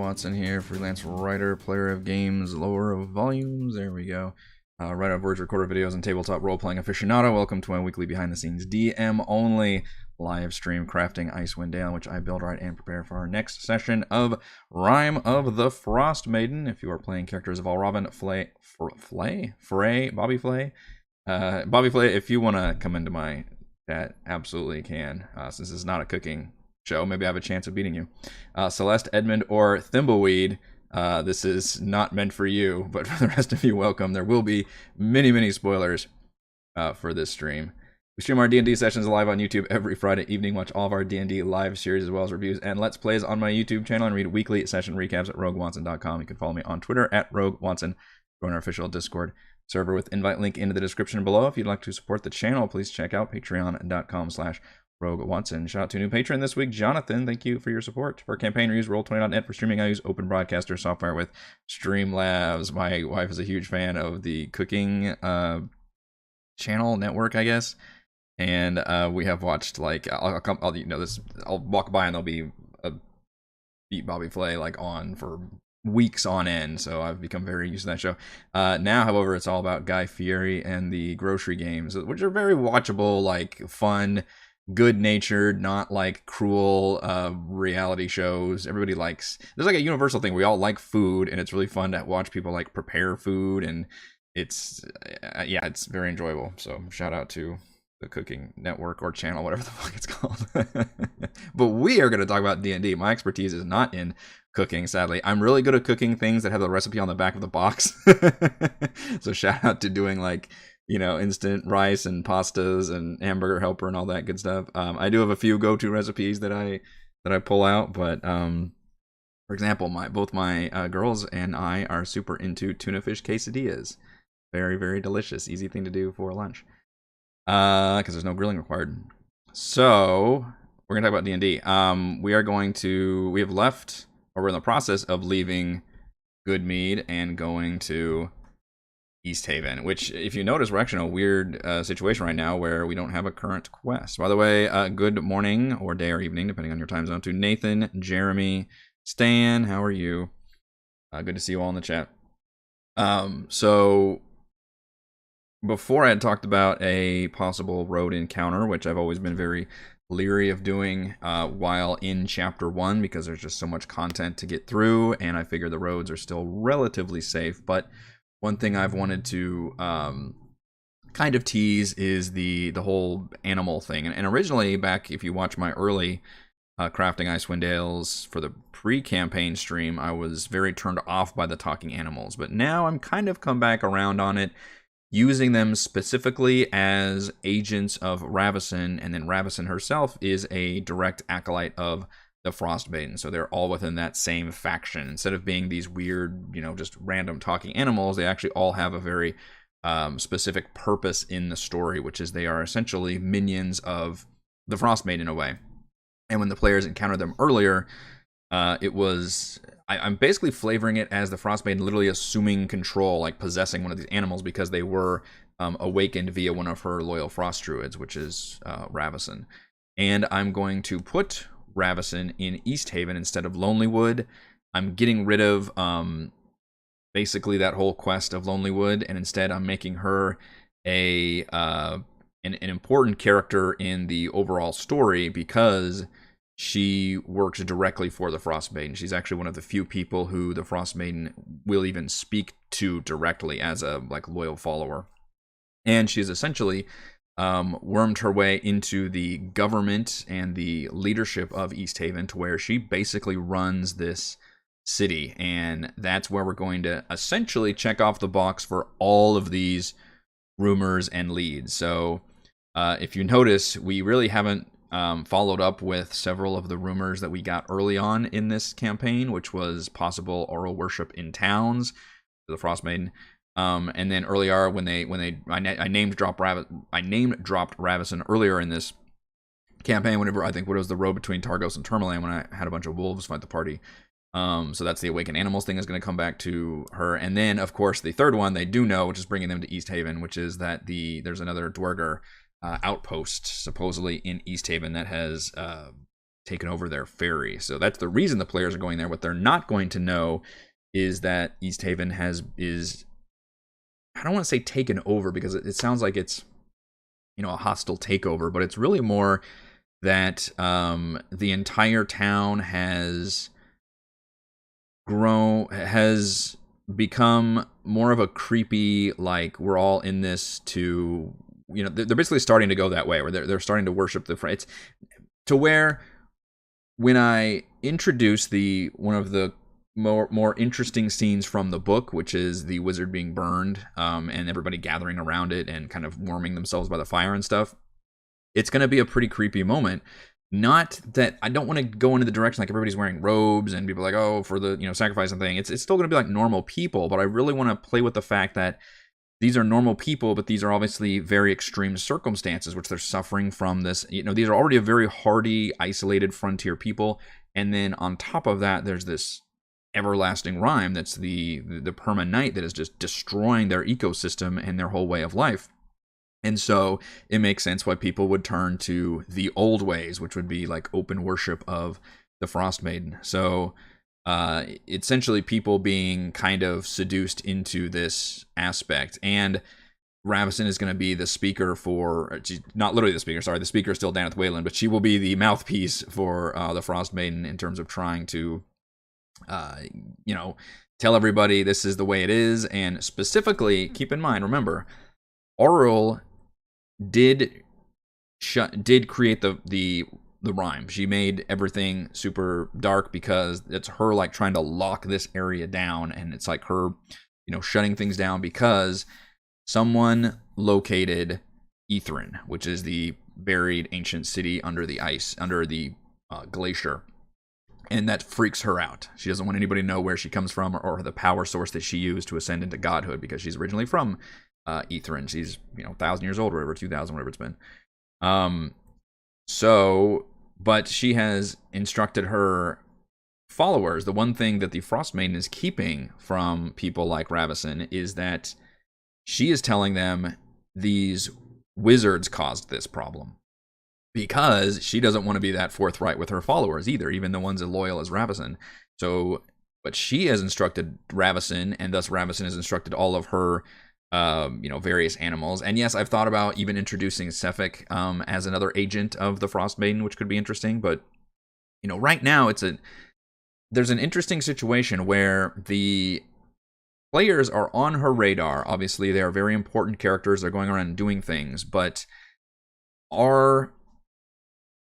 Watson here, freelance writer, player of games, lower of volumes. There we go. Writer of words, recorder videos, and tabletop role-playing aficionado. Welcome to my weekly behind-the-scenes DM-only live stream crafting Icewind Dale, which I build, write, and prepare for our next session of Rime of the Frostmaiden. If you are playing characters of Alraven, Bobby Flay. Bobby Flay, if you want to come into my chat, absolutely can. Since it's not a cooking show, maybe I have a chance of beating you. Celeste, Edmund, or Thimbleweed. This is not meant for you, but for the rest of you, welcome. There will be many spoilers for this stream. We stream our D&D sessions live on YouTube every Friday evening. Watch all of our D&D live series as well as reviews and Let's Plays on my YouTube channel, and read weekly session recaps at roguewatson.com. You can follow me on Twitter at roguewatson. Join our official Discord server with invite link in the description below. If you'd like to support the channel, please check out patreon.com/Rogue Watson. Shout out to a new patron this week, Jonathan. Thank you for your support. For campaign, we use Roll20.net. For streaming, I use Open Broadcaster software with Streamlabs. My wife is a huge fan of the cooking channel network, I guess. And we have watched, like, I'll walk by and there'll be a Beat Bobby Flay like on for weeks on end, so I've become very used to that show. Now, however, it's all about Guy Fieri and the grocery games, which are very watchable, like fun, good-natured, not like cruel reality shows. Everybody likes, there's like a universal thing, we all like food, and it's really fun to watch people like prepare food, and it's yeah, it's very enjoyable. So shout out to the cooking network or channel, whatever the fuck it's called. But we are going to talk about D&D. My expertise is not in cooking, sadly. I'm really good at cooking things that have the recipe on the back of the box. So shout out to doing, like, you know, instant rice and pastas and hamburger helper and all that good stuff. I do have a few go-to recipes that I pull out, but for example, both my girls and I are super into tuna fish quesadillas. Very delicious, easy thing to do for lunch. Because there's no grilling required. So we're gonna talk about D&D. We have left, or we're in the process of leaving Goodmead and going to Easthaven, which, if you notice, we're actually in a weird situation right now where we don't have a current quest. By the way, good morning, or day or evening, depending on your time zone, to Nathan, Jeremy, Stan. How are you? Good to see you all in the chat. So before, I had talked about a possible road encounter, which I've always been very leery of doing while in Chapter 1, because there's just so much content to get through, and I figure the roads are still relatively safe. But one thing I've wanted to kind of tease is the whole animal thing. And originally, back, if you watch my early crafting Icewind Dales for the pre-campaign stream, I was very turned off by the talking animals. But now I'm kind of come back around on it, using them specifically as agents of Raveson, and then Raveson herself is a direct acolyte of the Frostmaiden, so they're all within that same faction. Instead of being these weird, you know, just random talking animals, they actually all have a very specific purpose in the story, which is they are essentially minions of the Frostmaiden in a way. And when the players encountered them earlier, I'm basically flavoring it as the Frostmaiden literally assuming control, like possessing one of these animals, because they were awakened via one of her loyal frost druids, which is Raveson. And I'm going to put Raveson in Easthaven instead of Lonelywood. I'm getting rid of basically that whole quest of Lonelywood, and instead I'm making her an important character in the overall story, because she works directly for the Frostmaiden. She's actually one of the few people who the Frostmaiden will even speak to directly as a loyal follower. And she's essentially wormed her way into the government and the leadership of Easthaven, to where she basically runs this city. And that's where we're going to essentially check off the box for all of these rumors and leads. So if you notice, we really haven't followed up with several of the rumors that we got early on in this campaign, which was possible oral worship in towns for the Frostmaiden. And then earlier, I named dropped Raveson earlier in this campaign. Whenever, I think, what was the road between Targos and Termalan, when I had a bunch of wolves fight the party. So that's the Awakened Animals thing is going to come back to her. And then, of course, the third one they do know, which is bringing them to Easthaven, which is that there's another Duergar outpost supposedly in Easthaven that has taken over their ferry. So that's the reason the players are going there. What they're not going to know is that Easthaven is, I don't want to say taken over, because it sounds like it's, a hostile takeover, but it's really more that the entire town has become more of a creepy, like, we're all in this to, they're basically starting to go that way, where they're starting to worship it's to where, when I introduce one of the more interesting scenes from the book, which is the wizard being burned, and everybody gathering around it and kind of warming themselves by the fire and stuff, it's going to be a pretty creepy moment. Not that I don't want to go into the direction like everybody's wearing robes and people are like, oh, for the sacrifice and thing. It's still going to be like normal people, but I really want to play with the fact that these are normal people, but these are obviously very extreme circumstances, which they're suffering from this. These are already a very hardy, isolated frontier people, and then on top of that, there's this everlasting Rime that's the perma-knight that is just destroying their ecosystem and their whole way of life. And so it makes sense why people would turn to the old ways, which would be like open worship of the Frostmaiden. So essentially people being kind of seduced into this aspect. And Raveson is going to be the speaker for, not literally the speaker, sorry, the speaker is still Daneth Wayland, but she will be the mouthpiece for the Frostmaiden in terms of trying to tell everybody this is the way it is. And specifically, keep in mind, remember, Auril did create the Rime. She made everything super dark because it's her like trying to lock this area down, and it's like her, shutting things down because someone located Easthaven, which is the buried ancient city under the ice, under the glacier. And that freaks her out. She doesn't want anybody to know where she comes from or the power source that she used to ascend into godhood, because she's originally from Easthaven. She's 1,000 years old, or whatever, 2,000, whatever it's been. But she has instructed her followers. The one thing that the Frostmaiden is keeping from people like Raveson is that she is telling them these wizards caused this problem, because she doesn't want to be that forthright with her followers either, even the ones as loyal as Raveson. So, but she has instructed Raveson, and thus Raveson has instructed all of her, various animals. And yes, I've thought about even introducing Sefik as another agent of the Frostmaiden, which could be interesting. But, right now there's an interesting situation where the players are on her radar. Obviously, they are very important characters. They're going around doing things, but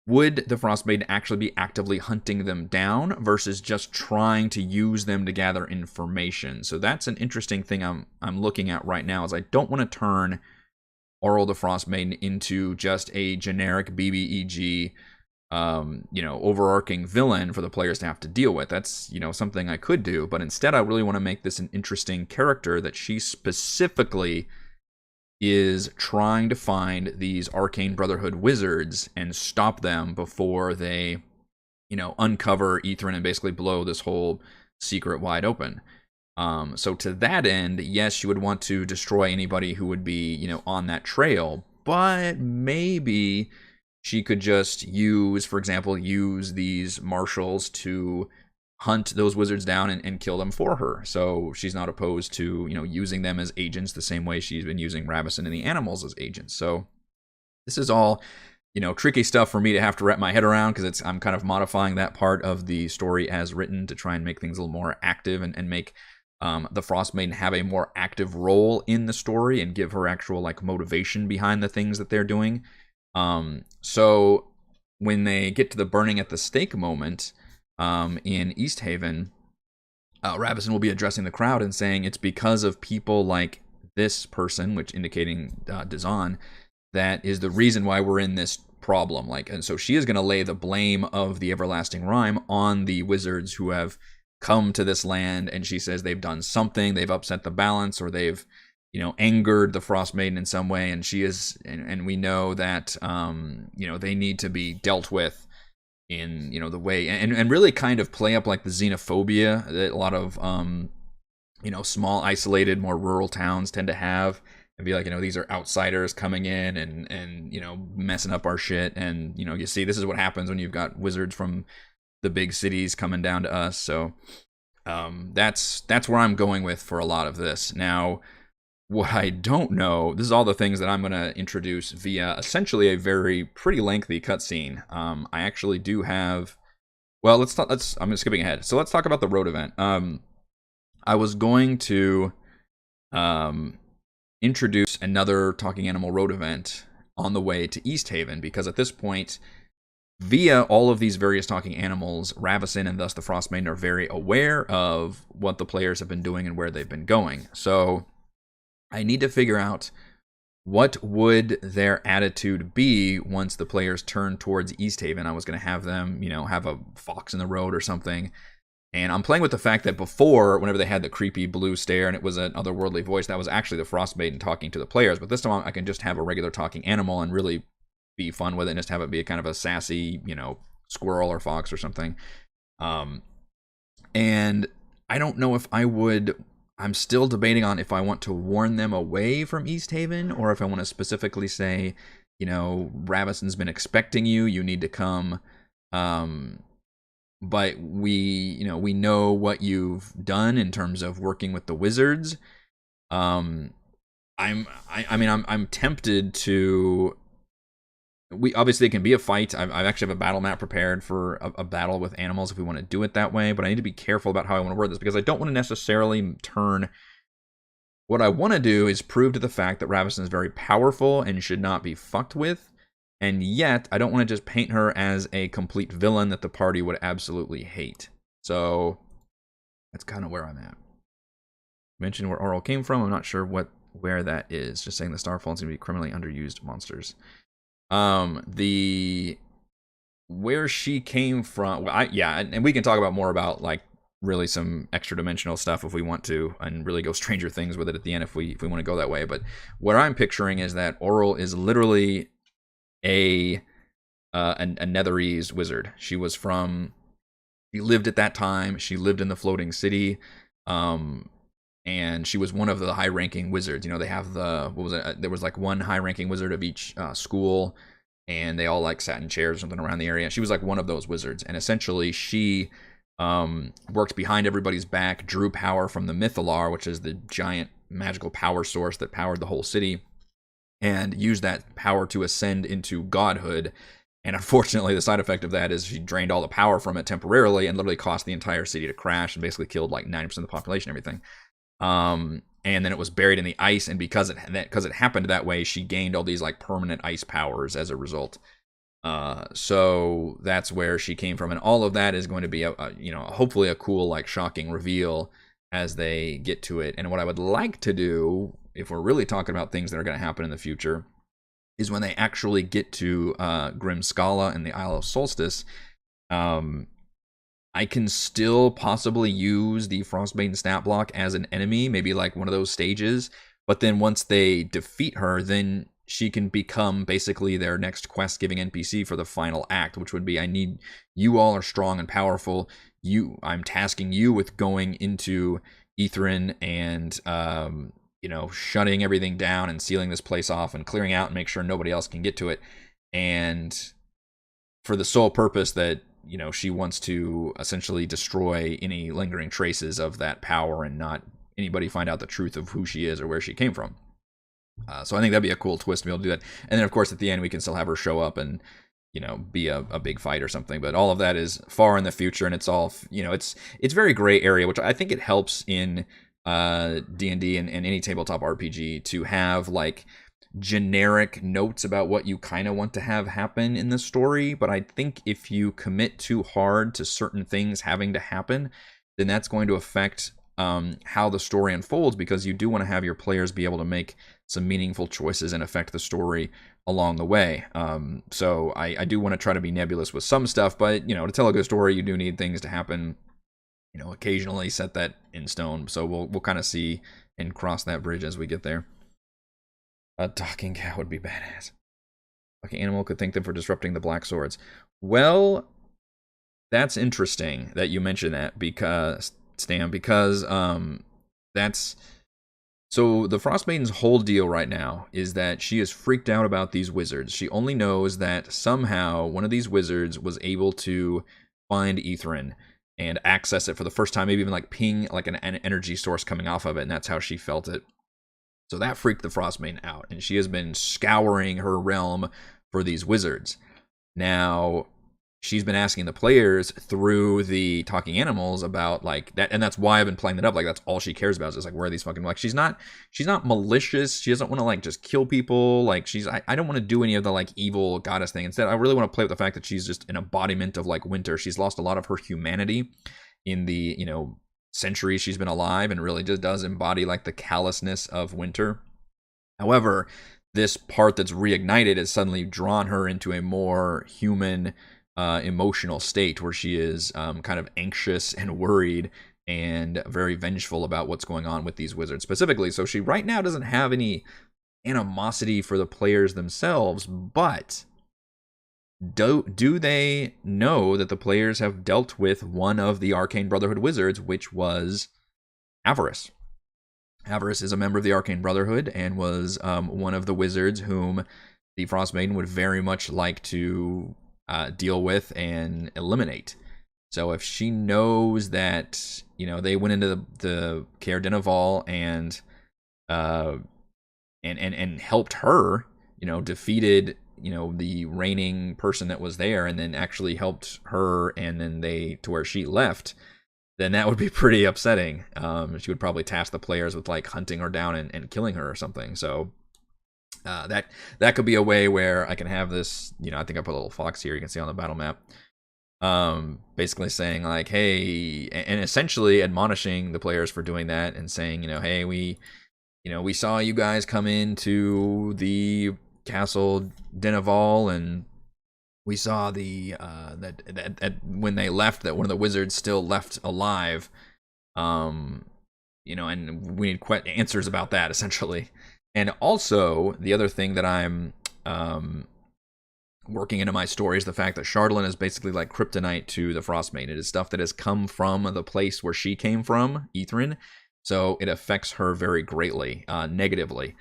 would the Frostmaiden actually be actively hunting them down versus just trying to use them to gather information? So that's an interesting thing I'm looking at right now, is I don't want to turn Auril the Frostmaiden into just a generic BBEG, overarching villain for the players to have to deal with. That's, something I could do, but instead I really want to make this an interesting character that she specifically is trying to find these Arcane Brotherhood wizards and stop them before they, uncover Easthaven and basically blow this whole secret wide open. So to that end, yes, she would want to destroy anybody who would be, on that trail, but maybe she could just use these marshals to hunt those wizards down and kill them for her. So she's not opposed to, using them as agents the same way she's been using Raveson and the animals as agents. So this is all, tricky stuff for me to have to wrap my head around, because I'm kind of modifying that part of the story as written to try and make things a little more active and make the Frostmaiden have a more active role in the story and give her actual like motivation behind the things that they're doing. So when they get to the burning at the stake moment, in Easthaven, Raveson will be addressing the crowd and saying it's because of people like this person, which indicating Dazan, that is the reason why we're in this problem. And so she is going to lay the blame of the everlasting Rime on the wizards who have come to this land, and she says they've done something, they've upset the balance, or they've angered the Frostmaiden in some way, and she is, and we know that they need to be dealt with in the way, and really kind of play up like the xenophobia that a lot of small isolated more rural towns tend to have, and be like, these are outsiders coming in and messing up our shit. And you see, this is what happens when you've got wizards from the big cities coming down to us. So that's where I'm going with for a lot of this. Now, what I don't know, this is all the things that I'm going to introduce via essentially a very pretty lengthy cutscene. I actually do have. Well, I'm skipping ahead. So let's talk about the road event. I was going to introduce another talking animal road event on the way to Easthaven, because at this point, via all of these various talking animals, Raveson and thus the Frostmaiden are very aware of what the players have been doing and where they've been going. So I need to figure out what would their attitude be once the players turn towards Easthaven. I was going to have them, have a fox in the road or something. And I'm playing with the fact that before, whenever they had the creepy blue stare and it was an otherworldly voice, that was actually the Frostmaiden talking to the players. But this time I can just have a regular talking animal and really be fun with it and just have it be a kind of a sassy, squirrel or fox or something. And I don't know if I would. I'm still debating on if I want to warn them away from Easthaven or if I want to specifically say, Raveson's been expecting you. You need to come. But we know what you've done in terms of working with the wizards. I'm tempted to. We obviously, it can be a fight. I actually have a battle map prepared for a battle with animals if we want to do it that way. But I need to be careful about how I want to word this, because I don't want to necessarily turn. What I want to do is prove to the fact that Raveson is very powerful and should not be fucked with. And yet, I don't want to just paint her as a complete villain that the party would absolutely hate. So, that's kind of where I'm at. Mention where Oral came from. I'm not sure where that is. Just saying the Starfall seem to be criminally underused monsters. Where she came from. Well, and we can talk about more about like really some extra dimensional stuff if we want to, and really go Stranger Things with it at the end if we want to go that way. But what I'm picturing is that Oral is literally a Netherese wizard. She lived at that time. She lived in the floating city, and she was one of the high-ranking wizards. They have there was like one high-ranking wizard of each school, and they all like sat in chairs or something around the area. She was like one of those wizards, and essentially she worked behind everybody's back, drew power from the Mythalar, which is the giant magical power source that powered the whole city, and used that power to ascend into godhood. And unfortunately, the side effect of that is she drained all the power from it temporarily and literally caused the entire city to crash and basically killed like 90% of the population and everything. And then it was buried in the ice, and because it happened that way, she gained all these like permanent ice powers as a result. So that's where she came from, and all of that is going to be hopefully a cool, like, shocking reveal as they get to it. And what I would like to do, if we're really talking about things that are going to happen in the future, is when they actually get to Grim Scala and the Isle of Solstice, I can still possibly use the Frostmaiden stat block as an enemy, maybe like one of those stages. But then once they defeat her, then she can become basically their next quest-giving NPC for the final act, which would be, you all are strong and powerful. I'm tasking you with going into Etherin and shutting everything down and sealing this place off and clearing out and make sure nobody else can get to it. And for the sole purpose that, she wants to essentially destroy any lingering traces of that power and not anybody find out the truth of who she is or where she came from. So I think that'd be a cool twist to be able to do that. And then, of course, at the end, we can still have her show up and, be a big fight or something. But all of that is far in the future, and it's all, it's very gray area, which I think it helps in D&D and any tabletop RPG to have, like, generic notes about what you kind of want to have happen in the story. But I think if you commit too hard to certain things having to happen, then that's going to affect how the story unfolds, because you do want to have your players be able to make some meaningful choices and affect the story along the way. So I do want to try to be nebulous with some stuff, but to tell a good story, you do need things to happen, occasionally set that in stone. So we'll kind of see and cross that bridge as we get there. A talking cat would be badass. Talking animal could thank them for disrupting the Black Swords. Well, that's interesting that you mentioned that, because Stan, because that's So the Frostmaiden's whole deal right now is that she is freaked out about these wizards. She only knows that somehow one of these wizards was able to find Easthaven and access it for the first time, maybe even like ping like an energy source coming off of it, and that's how she felt it. So that freaked the Frostmaiden out, and she has been scouring her realm for these wizards. Now, she's been asking the players through the talking animals about like that, and that's why I've been playing that up. Like that's all she cares about is just like, where are these fucking, like she's not malicious. She doesn't want to like just kill people. Like I don't want to do any of the like evil goddess thing. Instead, I really want to play with the fact that she's just an embodiment of like winter. She's lost a lot of her humanity in the, you know, centuries she's been alive, and really just does embody like the callousness of winter. However, this part that's reignited has suddenly drawn her into a more human, emotional state where she is kind of anxious and worried and very vengeful about what's going on with these wizards specifically. So she right now doesn't have any animosity for the players themselves, but do they know that the players have dealt with one of the Arcane Brotherhood wizards, which was Avarice? Avarice is a member of the Arcane Brotherhood and was one of the wizards whom the Frostmaiden would very much like to deal with and eliminate. So if she knows that, you know, they went into the Caer Dineval and helped her, you know, defeated, you know, the reigning person that was there, and then actually helped her, and then they to where she left, then that would be pretty upsetting. She would probably task the players with like hunting her down and killing her or something. So that could be a way where I can have this, you know, I think I put a little fox here, you can see on the battle map, basically saying like, hey, and essentially admonishing the players for doing that and saying, you know, hey, we saw you guys come into the Castle Dineval, and we saw the that when they left, that one of the wizards still left alive, you know, and we need answers about that essentially. And also the other thing that I'm working into my story is the fact that Chardalyn is basically like kryptonite to the Frostmaiden. It is stuff that has come from the place where she came from, Easthaven, so it affects her very greatly, negatively.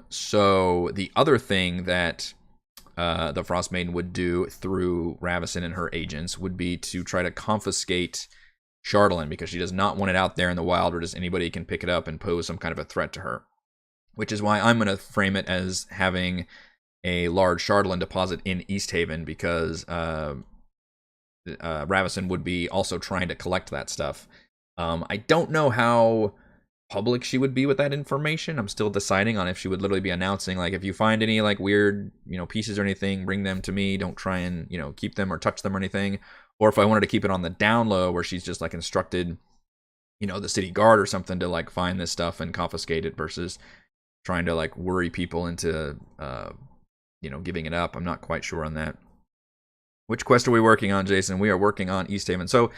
So the other thing that the Frostmaiden would do through Raveson and her agents would be to try to confiscate Chardalyn, because she does not want it out there in the wild where just anybody can pick it up and pose some kind of a threat to her. Which is why I'm going to frame it as having a large Chardalyn deposit in Easthaven, because Raveson would be also trying to collect that stuff. I don't know how public she would be with that information. I'm still deciding on if she would literally be announcing, like, if you find any like weird, you know, pieces or anything, bring them to me. Don't try and, you know, keep them or touch them or anything. Or if I wanted to keep it on the down low where she's just like instructed, you know, the city guard or something to like find this stuff and confiscate it, versus trying to like worry people into, you know, giving it up. I'm not quite sure on that. Which quest are we working on, Jason? We are working on Easthaven. So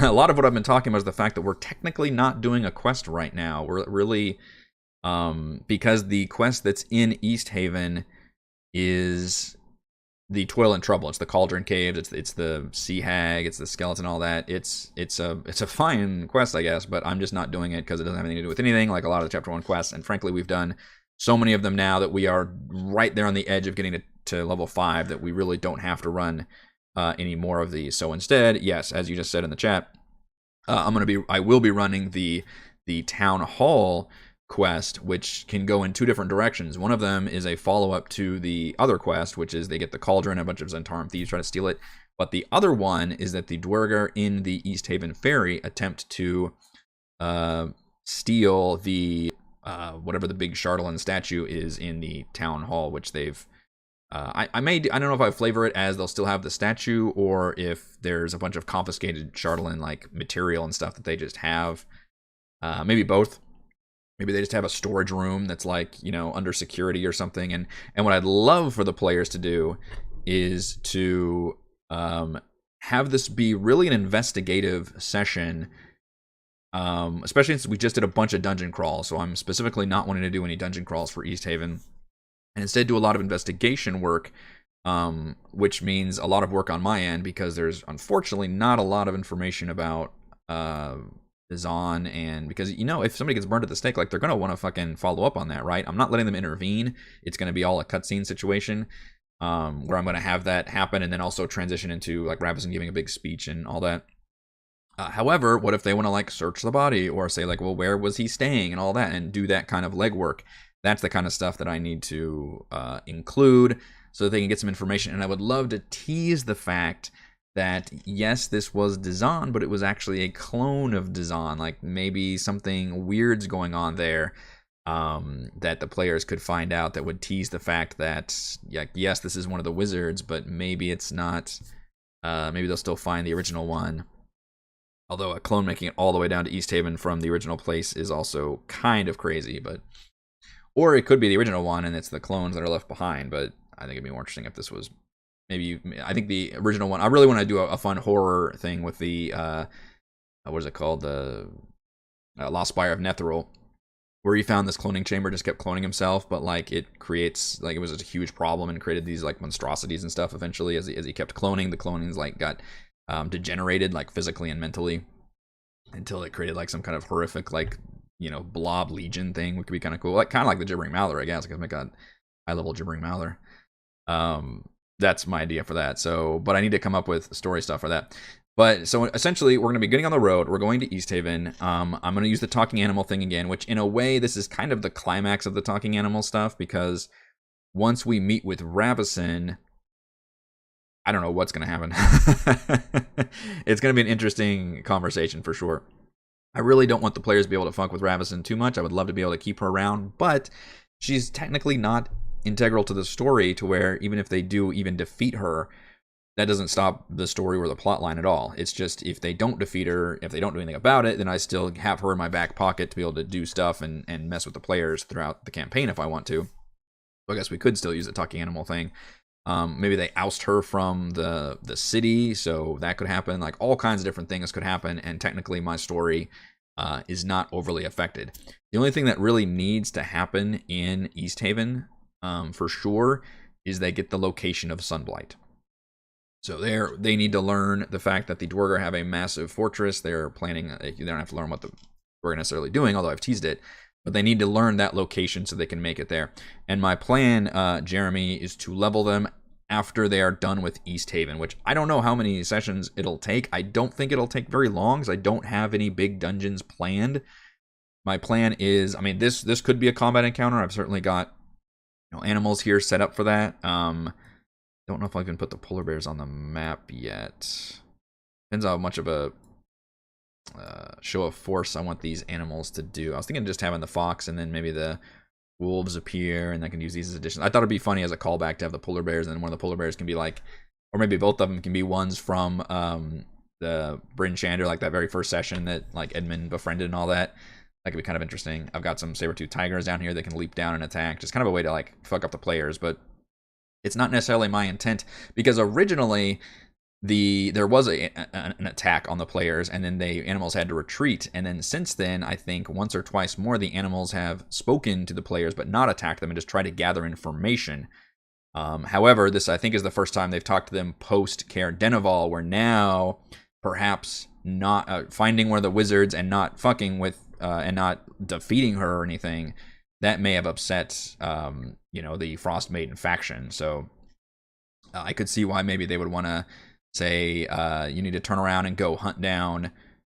a lot of what I've been talking about is the fact that we're technically not doing a quest right now. We're really, because the quest that's in Easthaven is the Toil and Trouble. It's the Cauldron Caves. It's the Sea Hag. It's the skeleton. All that. It's a fine quest, I guess, but I'm just not doing it because it doesn't have anything to do with anything, like a lot of the Chapter 1 quests. And frankly, we've done so many of them now that we are right there on the edge of getting to level 5 that we really don't have to run any more of these. So instead, yes, as you just said in the chat, I will be running the Town Hall quest, which can go in two different directions. One of them is a follow-up to the other quest, which is they get the cauldron, a bunch of Zentarum thieves try to steal it. But the other one is that the Duergar in the Easthaven ferry attempt to steal the whatever the big Chardalyn statue is in the town hall, which they've I don't know if I flavor it as they'll still have the statue, or if there's a bunch of confiscated Chardalyn like material and stuff that they just have. Maybe both. Maybe they just have a storage room that's like, you know, under security or something. And what I'd love for the players to do is to have this be really an investigative session, especially since we just did a bunch of dungeon crawls. So I'm specifically not wanting to do any dungeon crawls for Easthaven, and instead do a lot of investigation work, which means a lot of work on my end, because there's unfortunately not a lot of information about Zahn, and because if somebody gets burned at the stake, like they're gonna want to fucking follow up on that, right? I'm not letting them intervene. It's gonna be all a cutscene situation, where I'm gonna have that happen and then also transition into like Raveson giving a big speech and all that. However, what if they want to like search the body or say like, well, where was he staying and all that, and do that kind of legwork? That's the kind of stuff that I need to include so that they can get some information. And I would love to tease the fact that yes, this was Dazan, but it was actually a clone of Dazan. Like maybe something weird's going on there, that the players could find out, that would tease the fact that yes, this is one of the wizards, but maybe it's not. Maybe they'll still find the original one. Although a clone making it all the way down to Easthaven from the original place is also kind of crazy, but or it could be the original one and it's the clones that are left behind. But I think it'd be more interesting if this was maybe. I think the original one. I really want to do a fun horror thing with the what is it called, the Lost Spire of Netheril, where he found this cloning chamber, just kept cloning himself, but like it creates like it was a huge problem and created these like monstrosities and stuff. Eventually, as he kept cloning, the clonings like got degenerated like physically and mentally until it created like some kind of horrific like blob legion thing, which could be kind of cool, like kind of like the gibbering mouthler, I guess. Like make a high level gibbering mouthler. That's my idea for that. So, but I need to come up with story stuff for that. But so essentially, we're going to be getting on the road. We're going to Easthaven. I'm going to use the talking animal thing again, which in a way, this is kind of the climax of the talking animal stuff, because once we meet with Raveson, I don't know what's going to happen. It's going to be an interesting conversation for sure. I really don't want the players to be able to fuck with Raveson too much. I would love to be able to keep her around, but she's technically not integral to the story, to where even if they do even defeat her, that doesn't stop the story or the plot line at all. It's just if they don't defeat her, if they don't do anything about it, then I still have her in my back pocket to be able to do stuff and mess with the players throughout the campaign if I want to. So I guess we could still use the talking animal thing. Maybe they oust her from the city, so that could happen. Like all kinds of different things could happen, and technically my story is not overly affected. The only thing that really needs to happen in Easthaven, for sure, is they get the location of Sunblight. So they need to learn the fact that the Duergar have a massive fortress. They're planning. They don't have to learn what the Duergar necessarily doing, although I've teased it. But they need to learn that location so they can make it there. And my plan, Jeremy, is to level them after they are done with Easthaven, which I don't know how many sessions it'll take. I don't think it'll take very long, because I don't have any big dungeons planned. My plan is, I mean, this could be a combat encounter. I've certainly got animals here set up for that. Don't know if I can put the polar bears on the map yet. Depends how much of a show of force I want these animals to do. I was thinking just having the fox and then maybe the wolves appear, and I can use these as additions. I thought it'd be funny as a callback to have the polar bears, and then one of the polar bears can be like, or maybe both of them can be ones from the Bryn Shander, like that very first session that like Edmund befriended and all that. That could be kind of interesting. I've got some saber-tooth tigers down here that can leap down and attack. Just kind of a way to like fuck up the players, but it's not necessarily my intent, because originally there was an attack on the players, and then the animals had to retreat, and then since then I think once or twice more the animals have spoken to the players but not attacked them and just tried to gather information. However, this I think is the first time they've talked to them post Caer Denival, where now perhaps not finding one of the wizards and not fucking with and not defeating her or anything, that may have upset the Frostmaiden faction. So I could see why maybe they would want to say, you need to turn around and go hunt down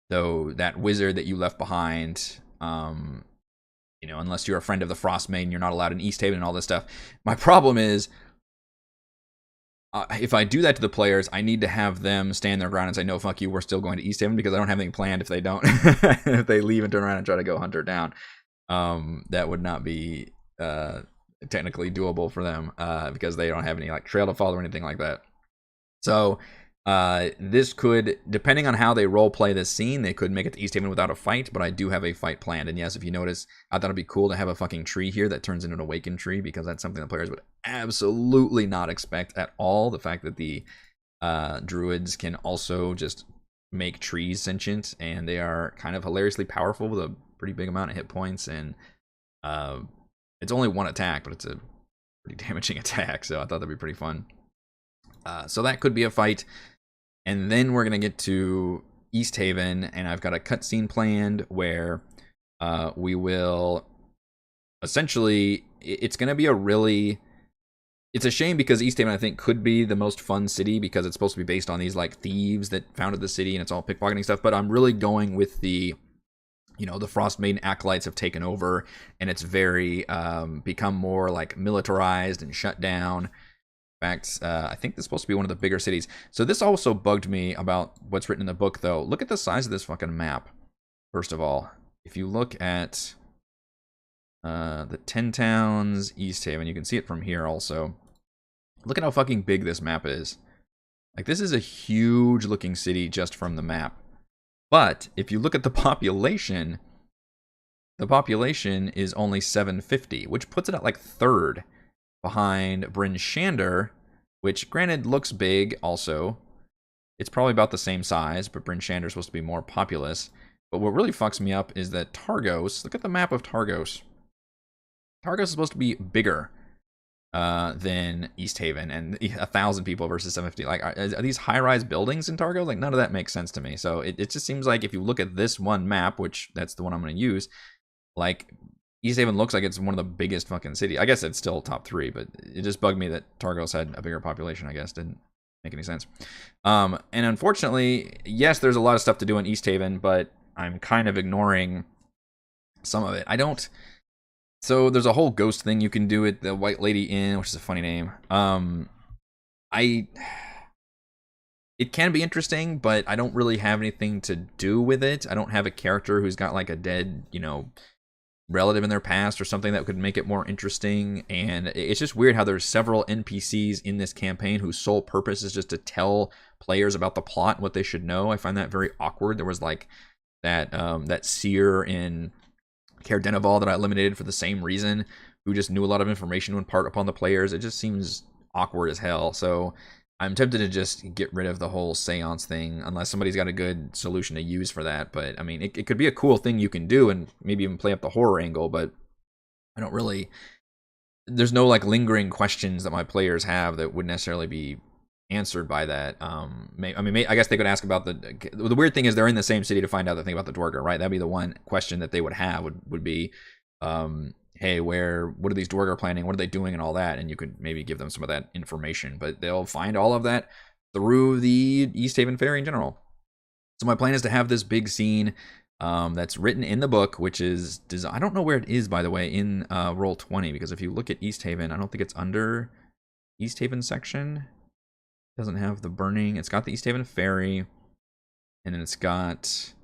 that wizard that you left behind. Unless you're a friend of the Frostmaiden, you're not allowed in Easthaven and all this stuff. My problem is, if I do that to the players, I need to have them stand their ground and say, no, fuck you, we're still going to Easthaven, because I don't have anything planned if they don't. If they leave and turn around and try to go hunt her down, that would not be technically doable for them, because they don't have any like trail to follow or anything like that. So this could, depending on how they role play this scene, they could make it to Easthaven without a fight, but I do have a fight planned. And yes, if you notice, I thought it'd be cool to have a fucking tree here that turns into an awakened tree, because that's something the players would absolutely not expect at all. The fact that the druids can also just make trees sentient, and they are kind of hilariously powerful with a pretty big amount of hit points, and it's only one attack, but it's a pretty damaging attack, so I thought that'd be pretty fun. So that could be a fight. And then we're going to get to Easthaven, and I've got a cutscene planned where we will essentially, it's going to be a really, it's a shame because Easthaven, I think, could be the most fun city because it's supposed to be based on these like thieves that founded the city and it's all pickpocketing stuff. But I'm really going with the, the Frostmaiden acolytes have taken over and it's very become more like militarized and shut down. In fact, I think this is supposed to be one of the bigger cities. So this also bugged me about what's written in the book, though. Look at the size of this fucking map, first of all. If you look at the 10 Towns, Easthaven, you can see it from here also. Look at how fucking big this map is. Like, this is a huge looking city just from the map. But if you look at the population is only 750, which puts it at like third behind Bryn Shander, which granted looks big also. It's probably about the same size, but Bryn Shander is supposed to be more populous. But what really fucks me up is that Targos, look at the map of Targos. Targos is supposed to be bigger than Easthaven, and 1,000 people versus 750. Like, are these high-rise buildings in Targos? Like, none of that makes sense to me. So it just seems like if you look at this one map, which that's the one I'm going to use, like, Easthaven looks like it's one of the biggest fucking cities. I guess it's still top 3, but it just bugged me that Targos had a bigger population, I guess. Didn't make any sense. And unfortunately, yes, there's a lot of stuff to do in Easthaven, but I'm kind of ignoring some of it. So there's a whole ghost thing you can do at the White Lady Inn, which is a funny name. It can be interesting, but I don't really have anything to do with it. I don't have a character who's got like a dead, relative in their past or something that could make it more interesting. And it's just weird how there's several NPCs in this campaign whose sole purpose is just to tell players about the plot and what they should know. I find that very awkward. There was like that seer in Caer Dineval that I eliminated for the same reason, who just knew a lot of information to impart upon the players. It just seems awkward as hell. So I'm tempted to just get rid of the whole seance thing, unless somebody's got a good solution to use for that. But I mean, it could be a cool thing you can do and maybe even play up the horror angle, but I don't really, there's no like lingering questions that my players have that would necessarily be answered by that. I guess they could ask about the weird thing is they're in the same city to find out the thing about the Duergar, right? That'd be the one question that they would have would be, hey, what are these Duergar planning? What are they doing and all that? And you could maybe give them some of that information, but they'll find all of that through the Easthaven Ferry in general. So my plan is to have this big scene that's written in the book, which is I don't know where it is, by the way, in Roll20, because if you look at Easthaven, I don't think it's under Easthaven section. Doesn't have the burning. It's got the Easthaven Ferry, and then it's got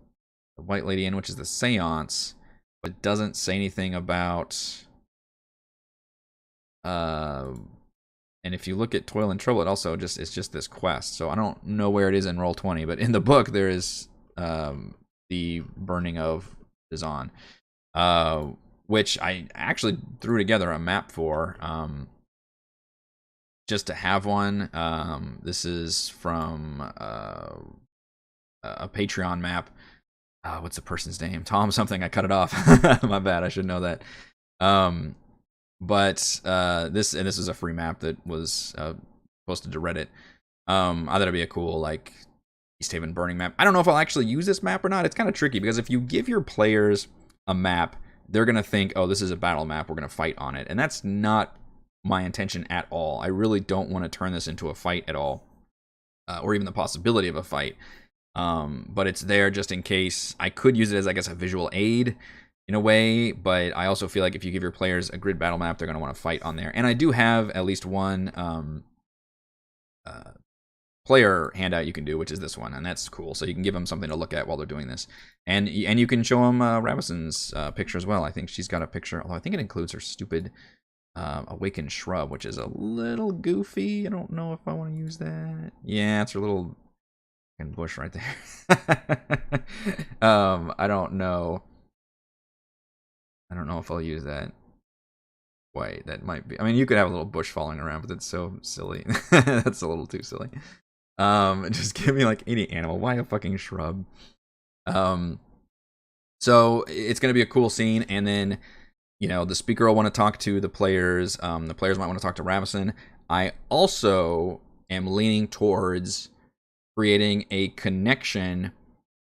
the White Lady Inn, which is the seance, but it doesn't say anything about and if you look at Toil and Trouble, it's just this quest. So I don't know where it is in Roll20, but in the book there is the burning of Dazan, which I actually threw together a map for just to have one. This is from a Patreon map. What's the person's name? Tom something. I cut it off. My bad. I should know that. But this is a free map that was posted to Reddit. I thought it'd be a cool like Easthaven burning map. I don't know if I'll actually use this map or not. It's kind of tricky because if you give your players a map, they're gonna think, oh, this is a battle map. We're gonna fight on it, and that's not my intention at all. I really don't want to turn this into a fight at all, or even the possibility of a fight. But it's there just in case. I could use it as, I guess, a visual aid in a way, but I also feel like if you give your players a grid battle map, they're going to want to fight on there. And I do have at least one player handout you can do, which is this one, and that's cool. So you can give them something to look at while they're doing this, and you can show them Raveson's picture as well. I think she's got a picture, although I think it includes her stupid Awakened Shrub, which is a little goofy. I don't know if I want to use that. Yeah, it's her little bush right there. I don't know if I'll use that. Wait, that might be, I mean, you could have a little bush falling around, but that's so silly. That's a little too silly. Just give me like any animal. Why a fucking shrub? So it's gonna be a cool scene, and then the speaker will want to talk to the players. The players might want to talk to Raveson. I also am leaning towards creating a connection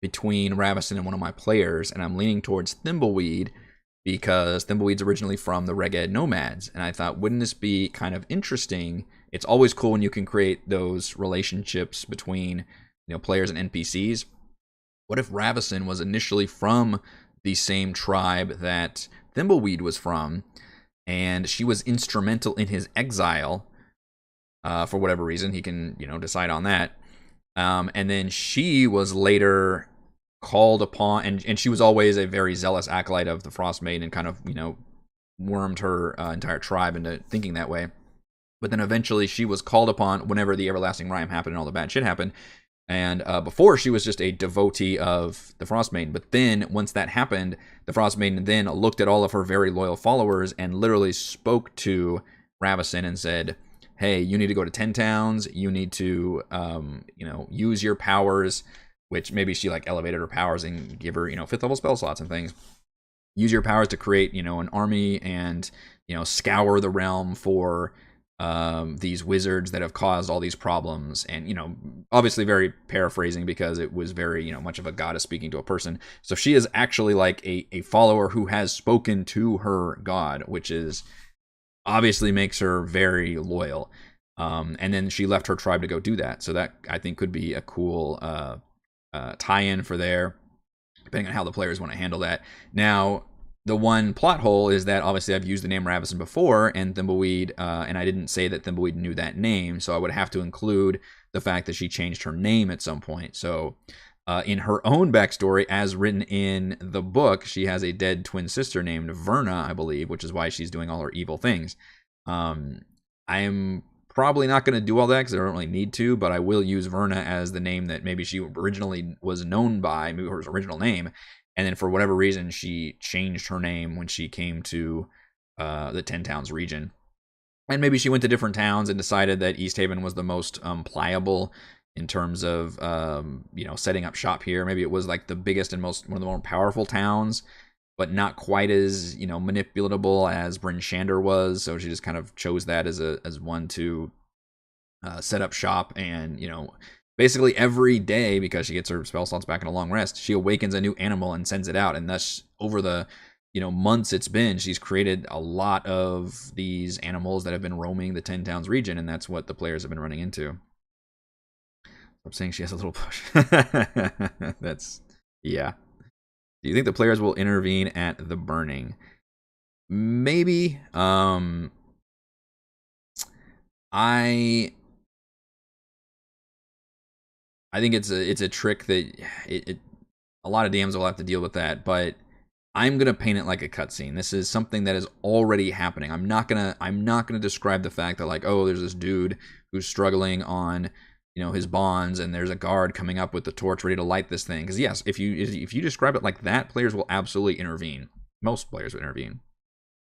between Raveson and one of my players, and I'm leaning towards Thimbleweed because Thimbleweed's originally from the Reged Nomads, and I thought, wouldn't this be kind of interesting? It's always cool when you can create those relationships between players and NPCs. What if Raveson was initially from the same tribe that Thimbleweed was from, and she was instrumental in his exile for whatever reason? He can decide on that. And then she was later called upon, and she was always a very zealous acolyte of the Frostmaiden, and kind of wormed her entire tribe into thinking that way. But then eventually she was called upon whenever the everlasting rime happened and all the bad shit happened. And before, she was just a devotee of the Frostmaiden. But then once that happened, the Frostmaiden then looked at all of her very loyal followers and literally spoke to Raveson and said, hey, you need to go to 10 towns. You need to use your powers, which maybe she elevated her powers and give her 5th level spell slots and things. Use your powers to create an army and scour the realm for these wizards that have caused all these problems. And obviously very paraphrasing, because it was very much of a goddess speaking to a person. So she is actually a follower who has spoken to her god, which is obviously makes her very loyal. And then she left her tribe to go do that. So that, I think, could be a cool tie-in for there, depending on how the players want to handle that. Now, the one plot hole is that obviously I've used the name Raveson before, and Thimbleweed, and I didn't say that Thimbleweed knew that name, so I would have to include the fact that she changed her name at some point. So in her own backstory, as written in the book, she has a dead twin sister named Verna, I believe, which is why she's doing all her evil things. I am probably not going to do all that because I don't really need to, but I will use Verna as the name that maybe she originally was known by, maybe her original name, and then for whatever reason she changed her name when she came to the 10 Towns region. And maybe she went to different towns and decided that Easthaven was the most pliable in terms of setting up shop here. Maybe it was the biggest and one of the more powerful towns, but not quite as manipulatable as Bryn Shander was. So she just kind of chose that as one to set up shop. And basically every day, because she gets her spell slots back in a long rest, she awakens a new animal and sends it out. And thus, over the months it's been, she's created a lot of these animals that have been roaming the 10 Towns region, and that's what the players have been running into. I'm saying she has a little push. That's, yeah. Do you think the players will intervene at the burning? Maybe. I think it's a trick that a lot of DMs will have to deal with that, but I'm gonna paint it like a cutscene. This is something that is already happening. I'm not gonna describe the fact that oh, there's this dude who's struggling on his bonds, and there's a guard coming up with the torch ready to light this thing. Because yes, if you describe it like that, players will absolutely intervene. Most players will intervene.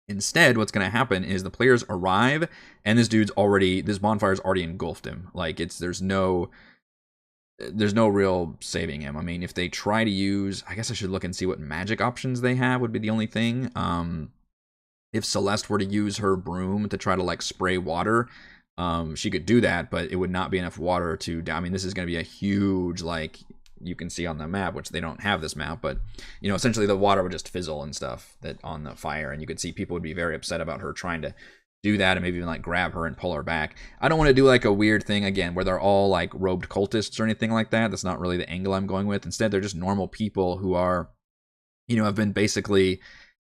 Instead, what's going to happen is the players arrive, and this bonfire's already engulfed him. There's no real saving him. I mean, if they try to use, I guess I should look and see what magic options they have, would be the only thing. If Celeste were to use her broom to try to spray water, she could do that, but it would not be enough water to. I mean, this is going to be a huge, you can see on the map, which they don't have this map, but essentially the water would just fizzle and stuff that on the fire, and you could see people would be very upset about her trying to do that, and maybe even grab her and pull her back. I don't want to do a weird thing again where they're all robed cultists or anything like that. That's not really the angle I'm going with. Instead, they're just normal people who are, have been basically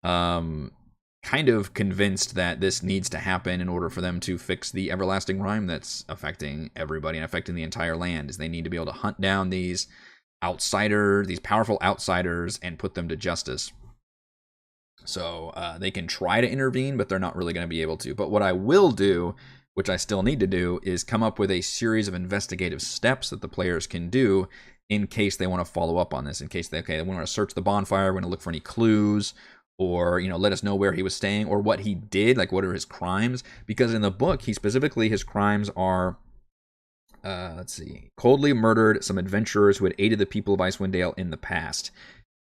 kind of convinced that this needs to happen in order for them to fix the everlasting rime that's affecting everybody and affecting the entire land. Is they need to be able to hunt down these powerful outsiders, and put them to justice. So they can try to intervene, but they're not really going to be able to. But what I will do, which I still need to do, is come up with a series of investigative steps that the players can do in case they want to follow up on this. In case they want to search the bonfire, we're going to look for any clues, or let us know where he was staying or what he did, what are his crimes. Because in the book, his crimes are, coldly murdered some adventurers who had aided the people of Icewind Dale in the past,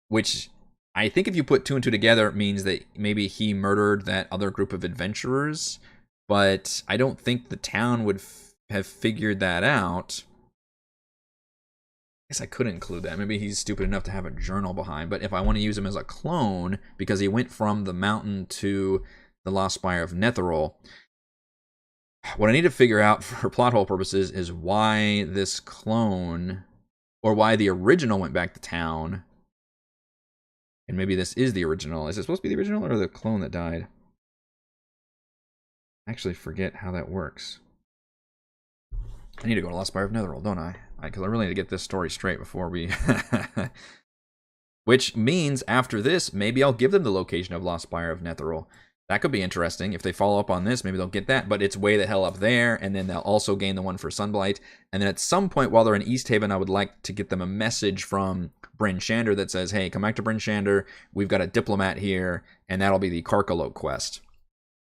which I think if you put two and two together, it means that maybe he murdered that other group of adventurers, but I don't think the town would have figured that out. guess I could include that. Maybe he's stupid enough to have a journal behind. But if I want to use him as a clone, because he went from the mountain to the Lost Spire of Netheril, what I need to figure out for plot hole purposes is why this clone, or why the original went back to town. And maybe this is the original. Is it supposed to be the original or the clone that died? I actually forget how that works. I need to go to Lost Spire of Netheril, don't I? Because I really need to get this story straight before we... Which means, after this, maybe I'll give them the location of Lost Spire of Netheril. That could be interesting. If they follow up on this, maybe they'll get that. But it's way the hell up there, and then they'll also gain the one for Sunblight. And then at some point, while they're in Easthaven, I would like to get them a message from Bryn Shander that says, hey, come back to Bryn Shander. We've got a diplomat here, and that'll be the Karkalok quest.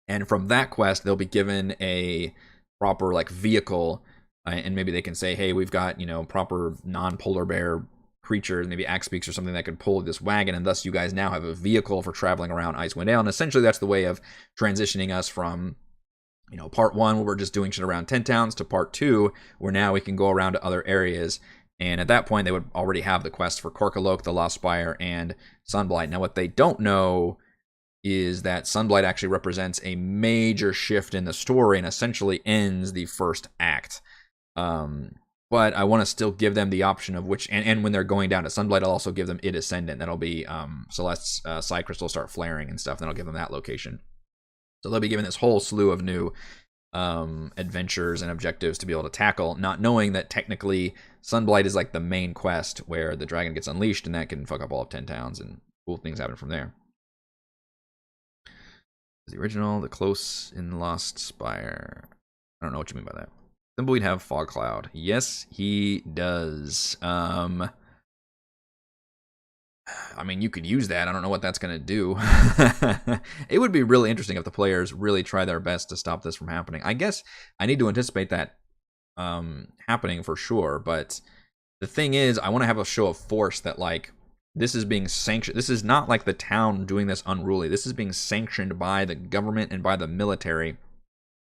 And from that quest, they'll be given a proper like vehicle, and maybe they can say, hey, we've got, you know, proper non-polar bear creatures, maybe Axebeaks or something that could pull this wagon, and thus you guys now have a vehicle for traveling around Icewind Dale. And essentially that's the way of transitioning us from, you know, part 1 where we're just doing shit around 10 towns to part 2 where now we can go around to other areas. And at that point they would already have the quest for Karkalok, the Lost Spire, and Sunblight. Now what they don't know is that Sunblight actually represents a major shift in the story and essentially ends the first act. But I want to still give them the option of which, and when they're going down to Sunblight, I'll also give them Id Ascendant. That'll be Celeste's side crystal start flaring and stuff. Then I'll give them that location. So they'll be given this whole slew of new adventures and objectives to be able to tackle, not knowing that technically Sunblight is like the main quest where the dragon gets unleashed, and that can fuck up all of 10 towns, and cool things happen from there. The original, the close in Lost Spire. I don't know what you mean by that. Thimbleweed have Fog Cloud. Yes, he does. I mean, you could use that. I don't know what that's going to do. It would be really interesting if the players really try their best to stop this from happening. I guess I need to anticipate that happening for sure. But the thing is, I want to have a show of force that, like, this is being sanctioned. This is not like the town doing this unruly. This is being sanctioned by the government and by the military. And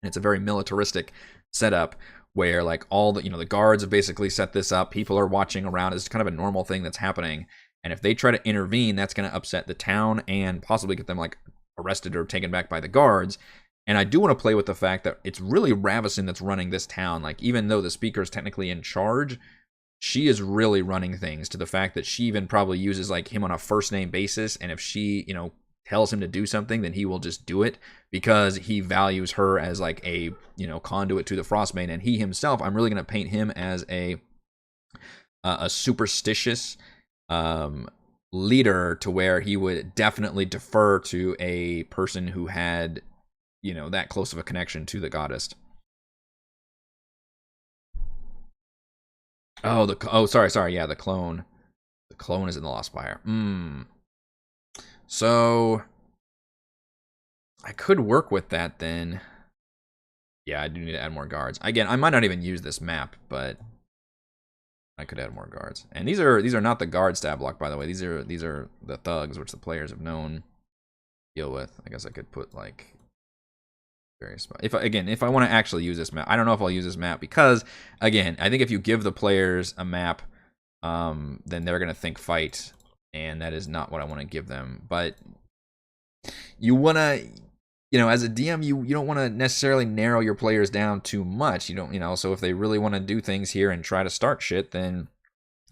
it's a very militaristic setup where, like, all the, you know, the guards have basically set this up. People are watching around. It's kind of a normal thing that's happening. And if they try to intervene, that's going to upset the town and possibly get them, like, arrested or taken back by the guards. And I do want to play with the fact that it's really Raveson that's running this town. Like, even though the speaker is technically in charge, she is really running things, to the fact that she even probably uses, like, him on a first name basis. And if she, you know, tells him to do something, then he will just do it because he values her as, like, a, you know, conduit to the Frostmaiden. And he himself, I'm really going to paint him as a superstitious leader, to where he would definitely defer to a person who had, you know, that close of a connection to the goddess. Oh, sorry, yeah, the clone. The clone is in the Lost Spire. So I could work with that then. Yeah, I do need to add more guards. Again, I might not even use this map, but I could add more guards. And these are not the guard stat block, by the way. These are the thugs, which the players have known to deal with. I guess I could put, like, various spots. If I want to actually use this map, I don't know if I'll use this map because, again, I think if you give the players a map, then they're gonna think fight, and that is not what I want to give them. But you want to, you know, as a DM, you don't want to necessarily narrow your players down too much. You don't, you know, so if they really want to do things here and try to start shit, then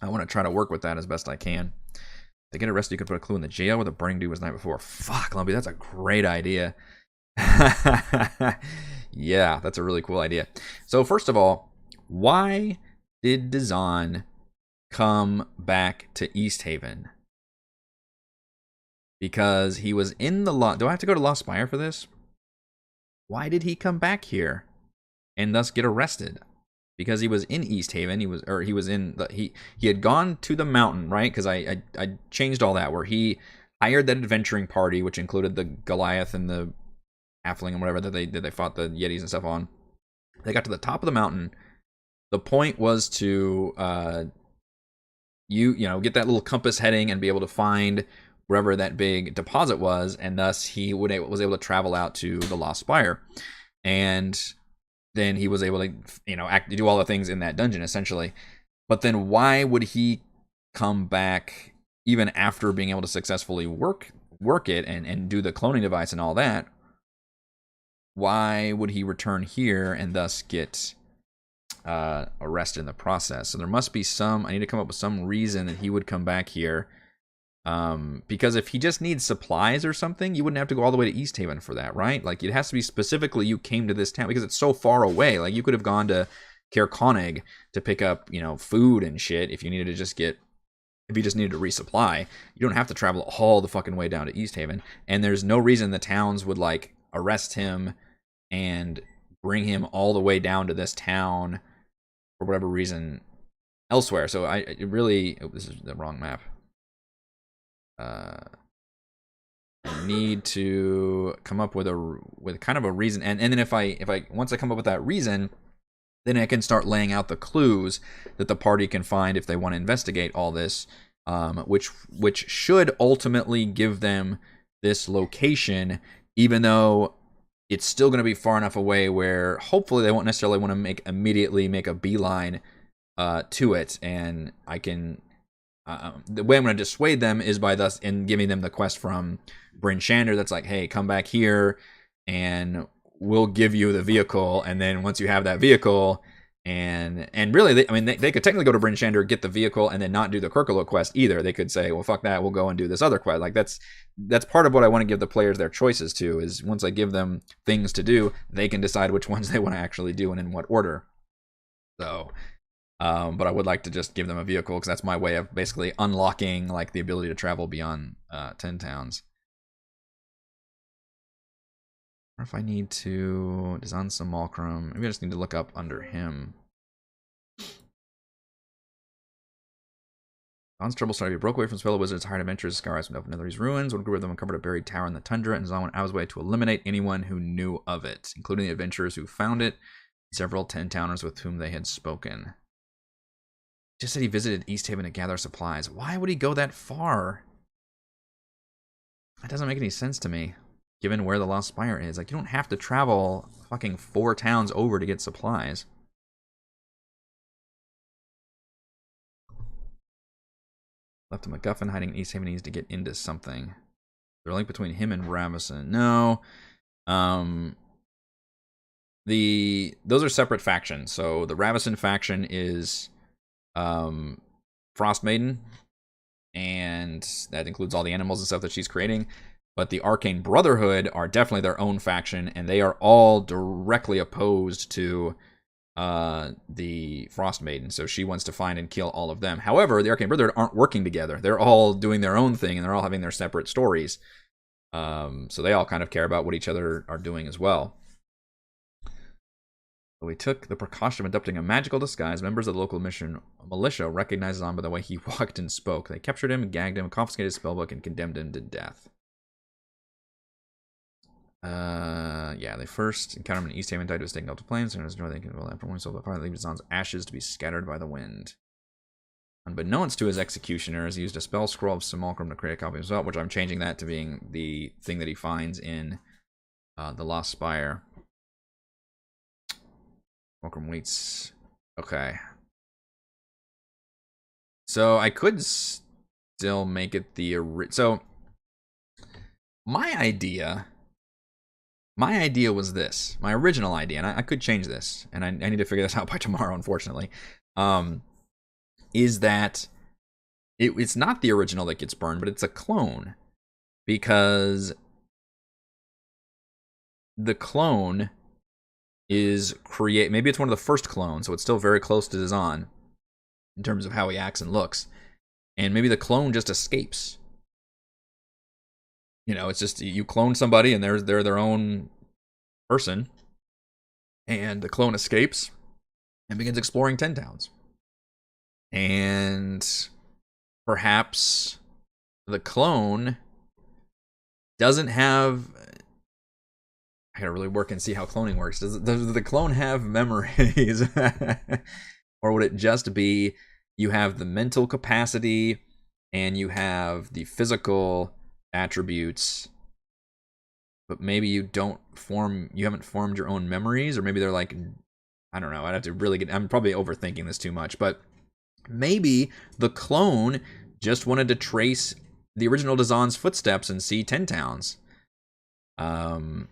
I want to try to work with that as best I can. If they get arrested, you could put a clue in the jail where the burning dude was the night before. Fuck, Lumpy, that's a great idea. Yeah, that's a really cool idea. So first of all, why did Dazan come back to Easthaven? Because he was in the do I have to go to Lost Spire for this? Why did he come back here and thus get arrested? Because he was in Easthaven. He had gone to the mountain, right? Because I changed all that, where he hired that adventuring party, which included the Goliath and the Halfling and whatever that they fought the Yetis and stuff on. They got to the top of the mountain. The point was to you know, get that little compass heading and be able to find wherever that big deposit was, and thus he was able to travel out to the Lost Spire, and then he was able to, you know, do all the things in that dungeon essentially. But then why would he come back even after being able to successfully work it and do the cloning device and all that? Why would he return here and thus get arrested in the process? So there must be I need to come up with some reason that he would come back here. Because if he just needs supplies or something, you wouldn't have to go all the way to Easthaven for that, right? Like, it has to be specifically you came to this town because it's so far away. Like, you could have gone to Caer Konig to pick up, food and shit if you needed to if you just needed to resupply. You don't have to travel all the fucking way down to Easthaven. And there's no reason the towns would, like, arrest him and bring him all the way down to this town for whatever reason elsewhere. So this is the wrong map. I need to come up with kind of a reason, and then if I once I come up with that reason, then I can start laying out the clues that the party can find if they want to investigate all this, which should ultimately give them this location, even though it's still going to be far enough away where hopefully they won't necessarily want to immediately make a beeline to it, and I can. The way I'm going to dissuade them is by thus in giving them the quest from Bryn Shander that's like, hey, come back here and we'll give you the vehicle. And then once you have that vehicle, and really, they could technically go to Bryn Shander, get the vehicle, and then not do the Kirkalo quest either. They could say, well, fuck that, we'll go and do this other quest. Like, that's part of what I want to give the players their choices to, is once I give them things to do, they can decide which ones they want to actually do and in what order. So... but I would like to just give them a vehicle because that's my way of basically unlocking like the ability to travel beyond 10 towns. Or if I need to design Simulacrum, maybe I just need to look up under him. Don's trouble started. He broke away from his fellow wizards, hired adventurers, scoured from Netherese ruins. One group of them uncovered a buried tower in the tundra, and Zon went out of his way to eliminate anyone who knew of it, including the adventurers who found it, several 10-towners with whom they had spoken. Just said he visited Easthaven to gather supplies. Why would he go that far? That doesn't make any sense to me, given where the Lost Spire is. Like, you don't have to travel fucking 4 towns over to get supplies. Left a MacGuffin hiding in Easthaven. He needs to get into something. There's a link between him and Raveson. No. Those are separate factions. So the Raveson faction is... Frostmaiden, and that includes all the animals and stuff that she's creating. But the Arcane Brotherhood are definitely their own faction, and they are all directly opposed to the Frostmaiden. So she wants to find and kill all of them. However, the Arcane Brotherhood aren't working together. They're all doing their own thing, and they're all having their separate stories. So they all kind of care about what each other are doing as well. We took the precaution of adopting a magical disguise. Members of the local militia recognized Zon by the way he walked and spoke. They captured him, gagged him, confiscated his spellbook, and condemned him to death. Yeah, they first encountered him in Easthaven, died to his taking up to plains, and there's no they can well after one, so they'll finally leave Zon's ashes to be scattered by the wind. Unbeknownst to his executioners, he used a spell scroll of Simulacrum to create a copy of himself, which I'm changing that to being the thing that he finds in the Lost Spire. Welcome Wheats. Okay. So I could still make it so my idea was this. My original idea, and I could change this, and I need to figure this out by tomorrow, unfortunately, is that it's not the original that gets burned, but it's a clone. Because the clone is maybe it's one of the first clones, so it's still very close to Zon in terms of how he acts and looks. And maybe the clone just escapes. It's just you clone somebody and they're their own person, and the clone escapes and begins exploring 10 towns. And perhaps the clone doesn't have... I gotta really work and see how cloning works. Does the clone have memories? Or would it just be you have the mental capacity and you have the physical attributes, but maybe you haven't formed your own memories? Or maybe they're like, I don't know, I'd have to really I'm probably overthinking this too much, but Maybe the clone just wanted to trace the original Dazan's footsteps and see 10 towns. Small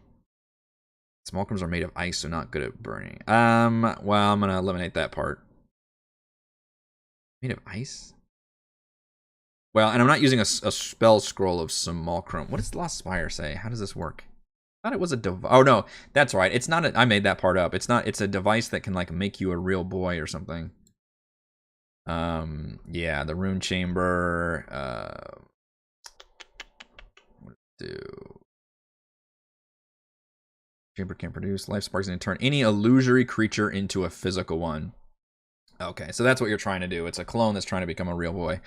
are made of ice, so not good at burning. Well, I'm gonna eliminate that part. Made of ice? Well, and I'm not using a spell scroll of Simulacrum. What does Lost Spire say? How does this work? I thought it was a device. Oh, no. That's right. It's not I made that part up. It's not. It's a device that can, like, make you a real boy or something. Yeah, the Rune Chamber. What does it do? Chamber can produce life sparks and turn any illusory creature into a physical one. Okay, so that's what you're trying to do. It's a clone that's trying to become a real boy.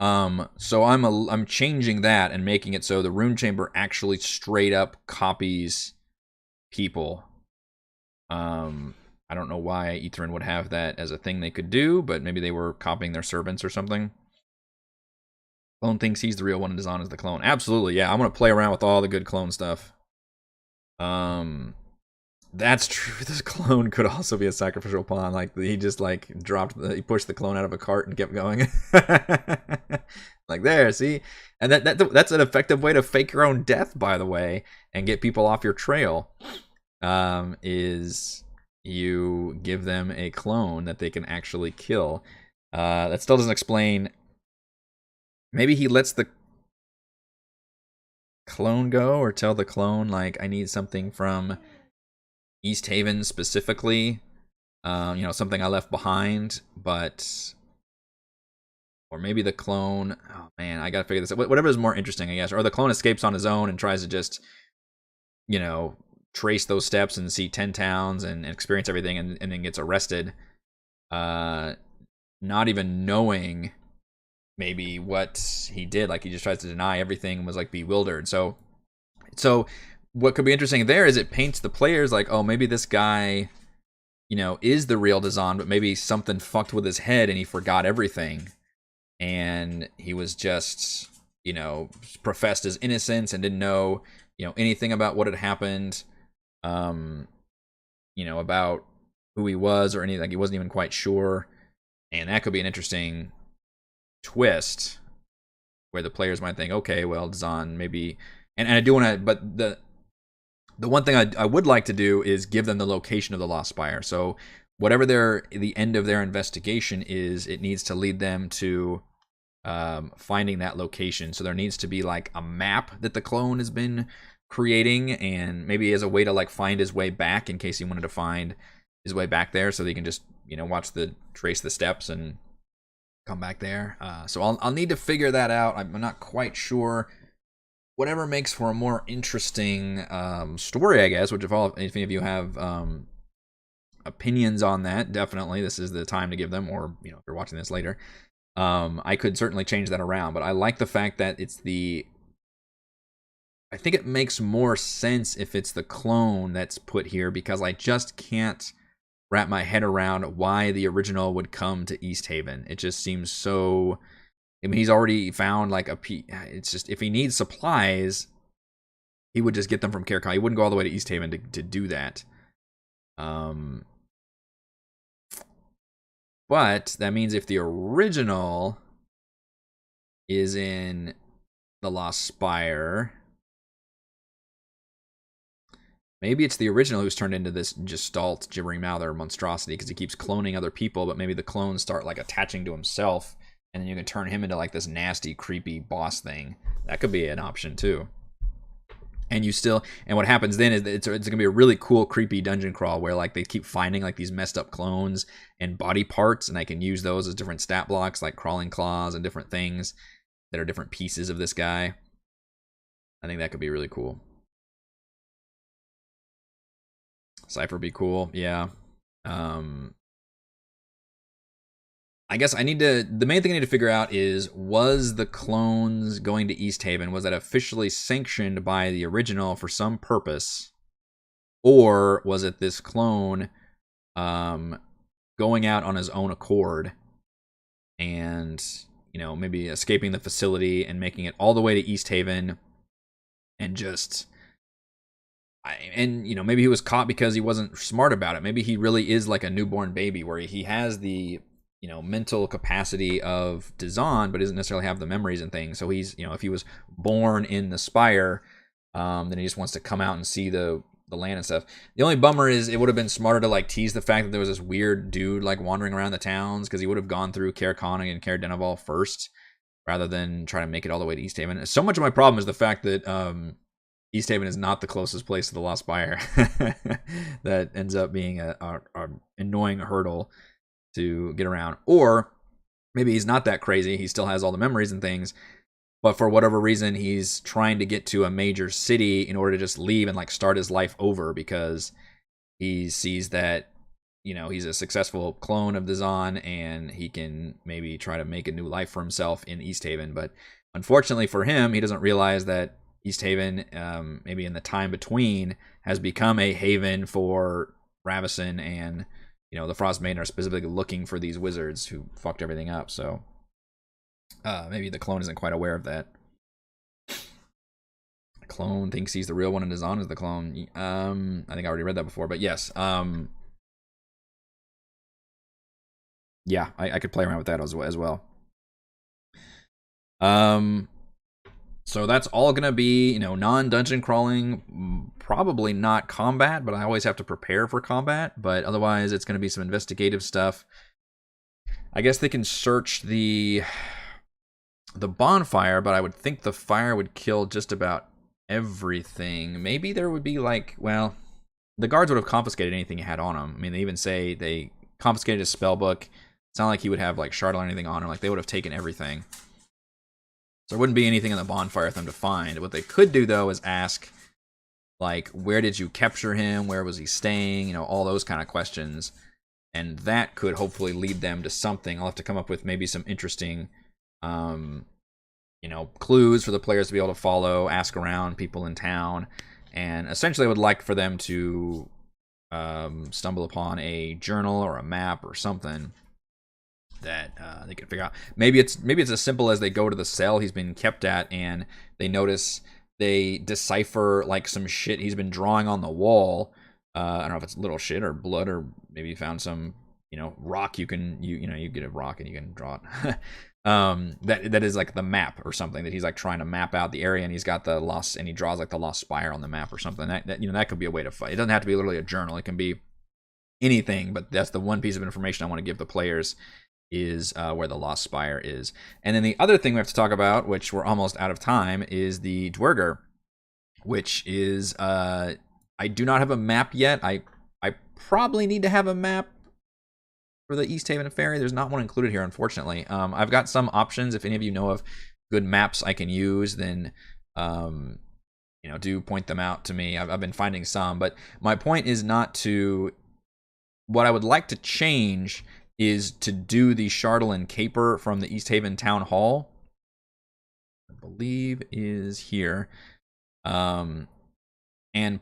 So I'm changing that and making it so the Rune Chamber actually straight up copies people. I don't know why Easthaven would have that as a thing they could do, but maybe they were copying their servants or something. Clone thinks he's the real one and Dazan is the clone. Absolutely, yeah. I'm gonna play around with all the good clone stuff. That's true. This clone could also be a sacrificial pawn. Like, he just, like, he pushed the clone out of a cart and kept going. Like, there, see? And that's an effective way to fake your own death, by the way, and get people off your trail. Is you give them a clone that they can actually kill. That still doesn't explain. Maybe he lets the clone go, or tell the clone, like, I need something from Easthaven specifically, something I left behind, but, or maybe the clone, oh man, I gotta figure this out. Whatever is more interesting, I guess. Or the clone escapes on his own and tries to just, trace those steps and see 10 towns and experience everything, and then gets arrested, not even knowing maybe what he did. Like, he just tries to deny everything and was, like, bewildered. So what could be interesting there is it paints the players like, oh, maybe this guy, is the real Dazan, but maybe something fucked with his head and he forgot everything. And he was just, professed his innocence and didn't know, anything about what had happened, about who he was or anything. Like, he wasn't even quite sure. And that could be an interesting twist where the players might think, okay, well, Dazan maybe, and I do want to, but the one thing I would like to do is give them the location of the Lost Spire. So whatever the end of their investigation is, it needs to lead them to finding that location. So there needs to be, like, a map that the clone has been creating, and maybe as a way to, like, find his way back in case he wanted to find his way back there, so that he can just trace the steps and come back there. So I'll need to figure that out. I'm not quite sure. Whatever makes for a more interesting story, I guess. Which if any of you have opinions on that, definitely this is the time to give them. Or if you're watching this later, I could certainly change that around. But I like the fact that I think it makes more sense if it's the clone that's put here, because I just can't wrap my head around why the original would come to Easthaven. It just seems so. I mean, he's already found, like, it's just, if he needs supplies, he would just get them from Caricon. He wouldn't go all the way to Easthaven to do that. But that means if the original is in the Lost Spire, maybe it's the original who's turned into this gestalt, gibbering mouther monstrosity, because he keeps cloning other people, but maybe the clones start, like, attaching to himself, and then you can turn him into, like, this nasty, creepy boss thing. That could be an option too. And what happens then is it's gonna be a really cool, creepy dungeon crawl where, like, they keep finding, like, these messed up clones and body parts, and I can use those as different stat blocks, like crawling claws and different things that are different pieces of this guy. I think that could be really cool. Cypher would be cool, yeah. I guess the main thing I need to figure out is, was the clones going to Easthaven, was that officially sanctioned by the original for some purpose? Or was it this clone going out on his own accord and, maybe escaping the facility and making it all the way to Easthaven and just... maybe he was caught because he wasn't smart about it. Maybe he really is like a newborn baby where he has the mental capacity of Dazan, but doesn't necessarily have the memories and things. So he's, if he was born in the Spire, then he just wants to come out and see the land and stuff. The only bummer is it would have been smarter to like tease the fact that there was this weird dude like wandering around the towns, because he would have gone through Kaer Konig and Kaer Denival first, rather than try to make it all the way to Easthaven. So much of my problem is the fact that Easthaven is not the closest place to the Lost Spire. That ends up being a annoying hurdle to get around. Or maybe he's not that crazy. He still has all the memories and things, but for whatever reason, he's trying to get to a major city in order to just leave and like start his life over, because he sees that, he's a successful clone of Dazan and he can maybe try to make a new life for himself in Easthaven. But unfortunately for him, he doesn't realize that Easthaven, maybe in the time between, has become a haven for Raveson, and the Frostmaiden are specifically looking for these wizards who fucked everything up. So maybe the clone isn't quite aware of that. The clone thinks he's the real one and Dazan is the clone. I think I already read that before, but yes. Yeah, I could play around with that as well. So that's all going to be, non-dungeon crawling, probably not combat, but I always have to prepare for combat. But otherwise, it's going to be some investigative stuff. I guess they can search the bonfire, but I would think the fire would kill just about everything. Maybe there would be the guards would have confiscated anything he had on him. I mean, they even say they confiscated his spell book. It's not like he would have shard or anything on him. Like, they would have taken everything. So there wouldn't be anything in the bonfire for them to find. What they could do, though, is ask, where did you capture him? Where was he staying? All those kind of questions. And that could hopefully lead them to something. I'll have to come up with maybe some interesting, clues for the players to be able to follow, ask around people in town. And essentially I would like for them to stumble upon a journal or a map or something that they can figure out. Maybe it's as simple as they go to the cell he's been kept at, and they decipher some shit he's been drawing on the wall. I don't know if it's little shit or blood, or maybe you found some rock. You get a rock and you can draw it. That is the map or something that he's trying to map out the area, and he's got the lost, and he draws the Lost Spire on the map or something. That could be a way to fight. It doesn't have to be literally a journal. It can be anything, but that's the one piece of information I want to give the players, is where the Lost Spire is. And then the other thing we have to talk about, which we're almost out of time, is the Duergar, which is I do not have a map yet. I probably need to have a map for the Easthaven Ferry. There's not one included here, unfortunately. I've got some options. If any of you know of good maps I can use, then do point them out to me. I've been finding some, but my point is not to. What I would like to change is to do the Chardalyn Caper from the Easthaven Town Hall. I believe is here. And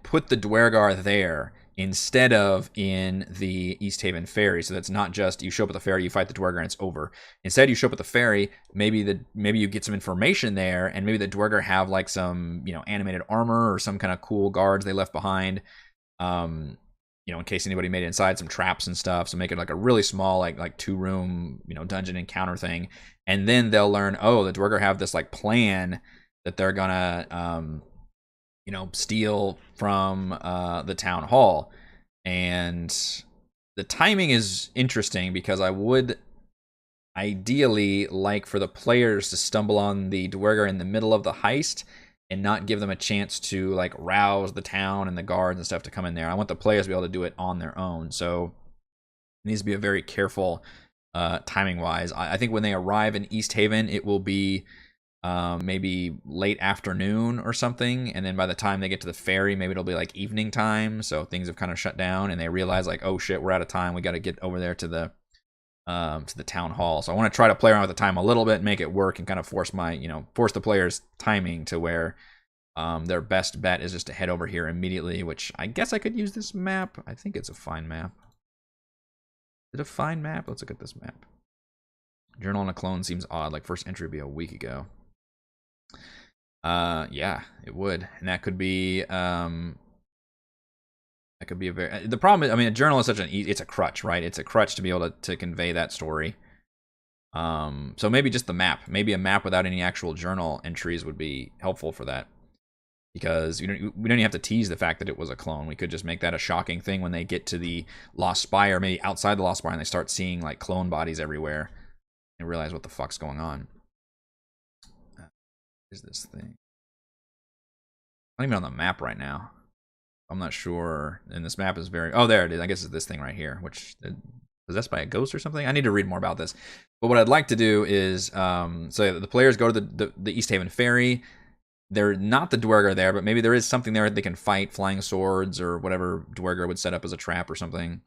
put the Duergar there instead of in the Easthaven Ferry. So that's not just you show up at the ferry, you fight the Duergar, and it's over. Instead, you show up at the ferry, maybe you get some information there, and maybe the Duergar have some animated armor or some kind of cool guards they left behind. In case anybody made it inside, some traps and stuff. So make it a really small, like 2-room, dungeon encounter thing. And then they'll learn, the Duergar have this plan that they're gonna, steal from the town hall. And the timing is interesting, because I would ideally like for the players to stumble on the Duergar in the middle of the heist, and not give them a chance to rouse the town and the guards and stuff to come in there. I want the players to be able to do it on their own. So it needs to be a very careful timing wise. I think when they arrive in Easthaven, it will be maybe late afternoon or something, and then by the time they get to the ferry, maybe it'll be evening time, so things have kind of shut down, and they realize oh shit, we're out of time, we got to get over there to the town hall. So I want to try to play around with the time a little bit, make it work, and kind of force the players' timing to where their best bet is just to head over here immediately, which I guess I could use this map. I think it's a fine map. Is it a fine map? Let's look at this map. Journal on a clone seems odd. First entry would be a week ago. Yeah, it would. And that could be a very. The problem is, a journal is such it's a crutch, right? It's a crutch to be able to convey that story. So maybe just the map. Maybe a map without any actual journal entries would be helpful for that. Because we don't even have to tease the fact that it was a clone. We could just make that a shocking thing when they get to the Lost Spire, maybe outside the Lost Spire, and they start seeing like clone bodies everywhere and realize what the fuck's going on. Is this thing? I'm not even on the map right now. I'm not sure. And this map is very... Oh, there it is. I guess it's this thing right here, which is possessed by a ghost or something. I need to read more about this. But what I'd like to do is... so the players go to the Easthaven ferry. They're not the Duergar there, but maybe there is something there they can fight, flying swords or whatever Duergar would set up as a trap or something.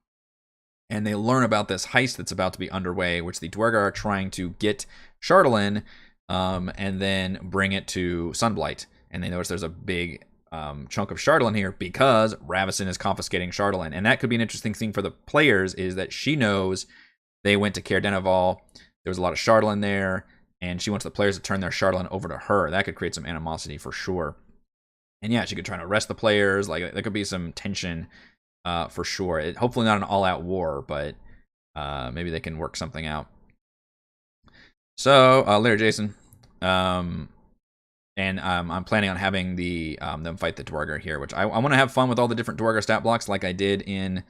And they learn about this heist that's about to be underway, which the Duergar are trying to get Chardalyn and then bring it to Sunblight. And they notice there's a big chunk of Chardalyn here because Raveson is confiscating Chardalyn. And that could be an interesting thing for the players, is that she knows they went to Caer Denival. There was a lot of Chardalyn there. And she wants the players to turn their Chardalyn over to her. That could create some animosity for sure. And yeah, she could try to arrest the players. Like, there could be some tension for sure. Hopefully not an all-out war, but maybe they can work something out. So, later, Jason. And I'm planning on having them fight the Duergar here, which I want to have fun with all the different Duergar stat blocks like I did in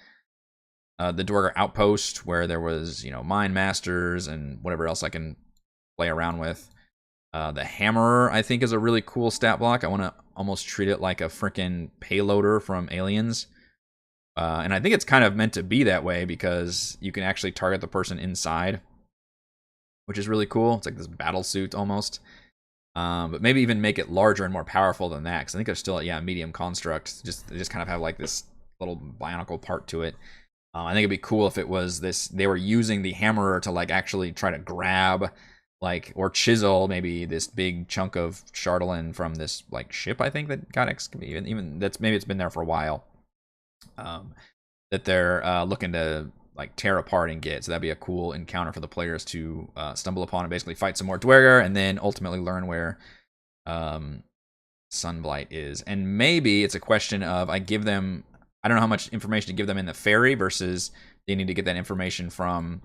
the Duergar Outpost, where there was, Mine Masters and whatever else I can play around with. The Hammerer, I think, is a really cool stat block. I want to almost treat it like a freaking payloader from Aliens. And I think it's kind of meant to be that way because you can actually target the person inside, which is really cool. It's like this battle suit almost. But maybe even make it larger and more powerful than that, because I think there's still a medium construct. They just kind of have like this little bionicle part to it. I think it'd be cool if it was this. They were using the Hammerer to like actually try to grab, like, or chisel maybe this big chunk of Chardalyn from this like ship, I think, that got excavated. Even that's, maybe it's been there for a while. That they're looking to like tear apart and get. So that'd be a cool encounter for the players to stumble upon and basically fight some more Duergar, and then ultimately learn where Sunblight is. And maybe it's a question of I don't know how much information to give them in the ferry versus they need to get that information from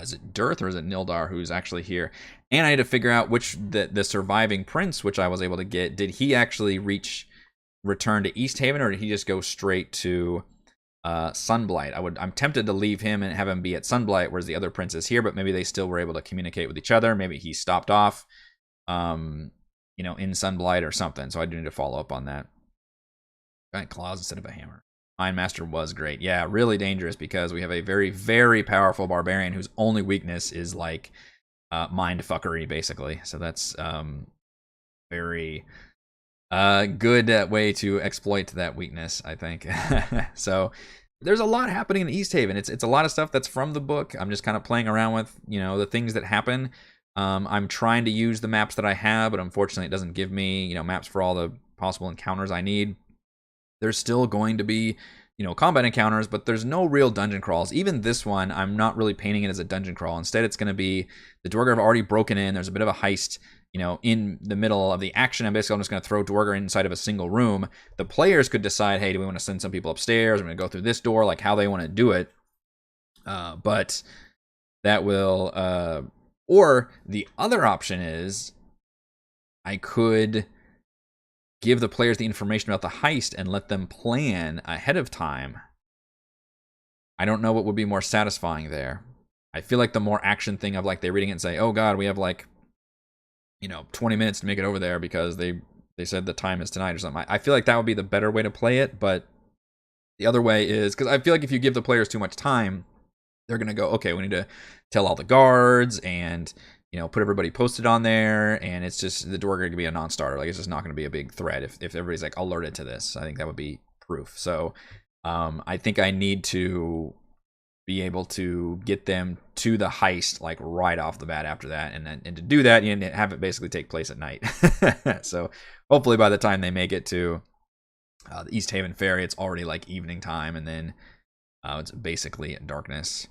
is it Dearth or is it Nildar who's actually here? And I need to figure out which the surviving prince, which I was able to get, did he actually return to Easthaven, or did he just go straight to Sunblight? I'm tempted to leave him and have him be at Sunblight, whereas the other prince is here, but maybe they still were able to communicate with each other. Maybe he stopped off, in Sunblight or something. So I do need to follow up on that. Giant claws instead of a hammer. Iron Master was great. Yeah, really dangerous because we have a very, very powerful barbarian whose only weakness is like mind fuckery, basically. So that's very good way to exploit that weakness, I think. So there's a lot happening in Easthaven. It's a lot of stuff that's from the book. I'm just kind of playing around with the things that happen. I'm trying to use the maps that I have, but unfortunately it doesn't give me maps for all the possible encounters I need. There's still going to be, combat encounters, but there's no real dungeon crawls. Even this one, I'm not really painting it as a dungeon crawl. Instead, it's going to be the Duergar have already broken in. There's a bit of a heist, in the middle of the action. And basically, I'm just going to throw Duergar inside of a single room. The players could decide, hey, do we want to send some people upstairs? I'm going to go through this door, like how they want to do it. But that will, or the other option is I could give the players the information about the heist and let them plan ahead of time. I don't know what would be more satisfying there. I feel like the more action thing of like they reading it and say, oh god, we have like 20 minutes to make it over there because they said the time is tonight or something. I feel like that would be the better way to play it, but the other way is, because I feel like if you give the players too much time, they're going to go, okay, we need to tell all the guards and put everybody posted on there, and it's just the Duergar could be a non-starter. Like, it's just not going to be a big threat if everybody's like alerted to this. I think that would be proof. So I think I need to be able to get them to the heist like right off the bat after that, and to do that, you have it basically take place at night. So hopefully by the time they make it to the Easthaven ferry, it's already like evening time, and then it's basically darkness.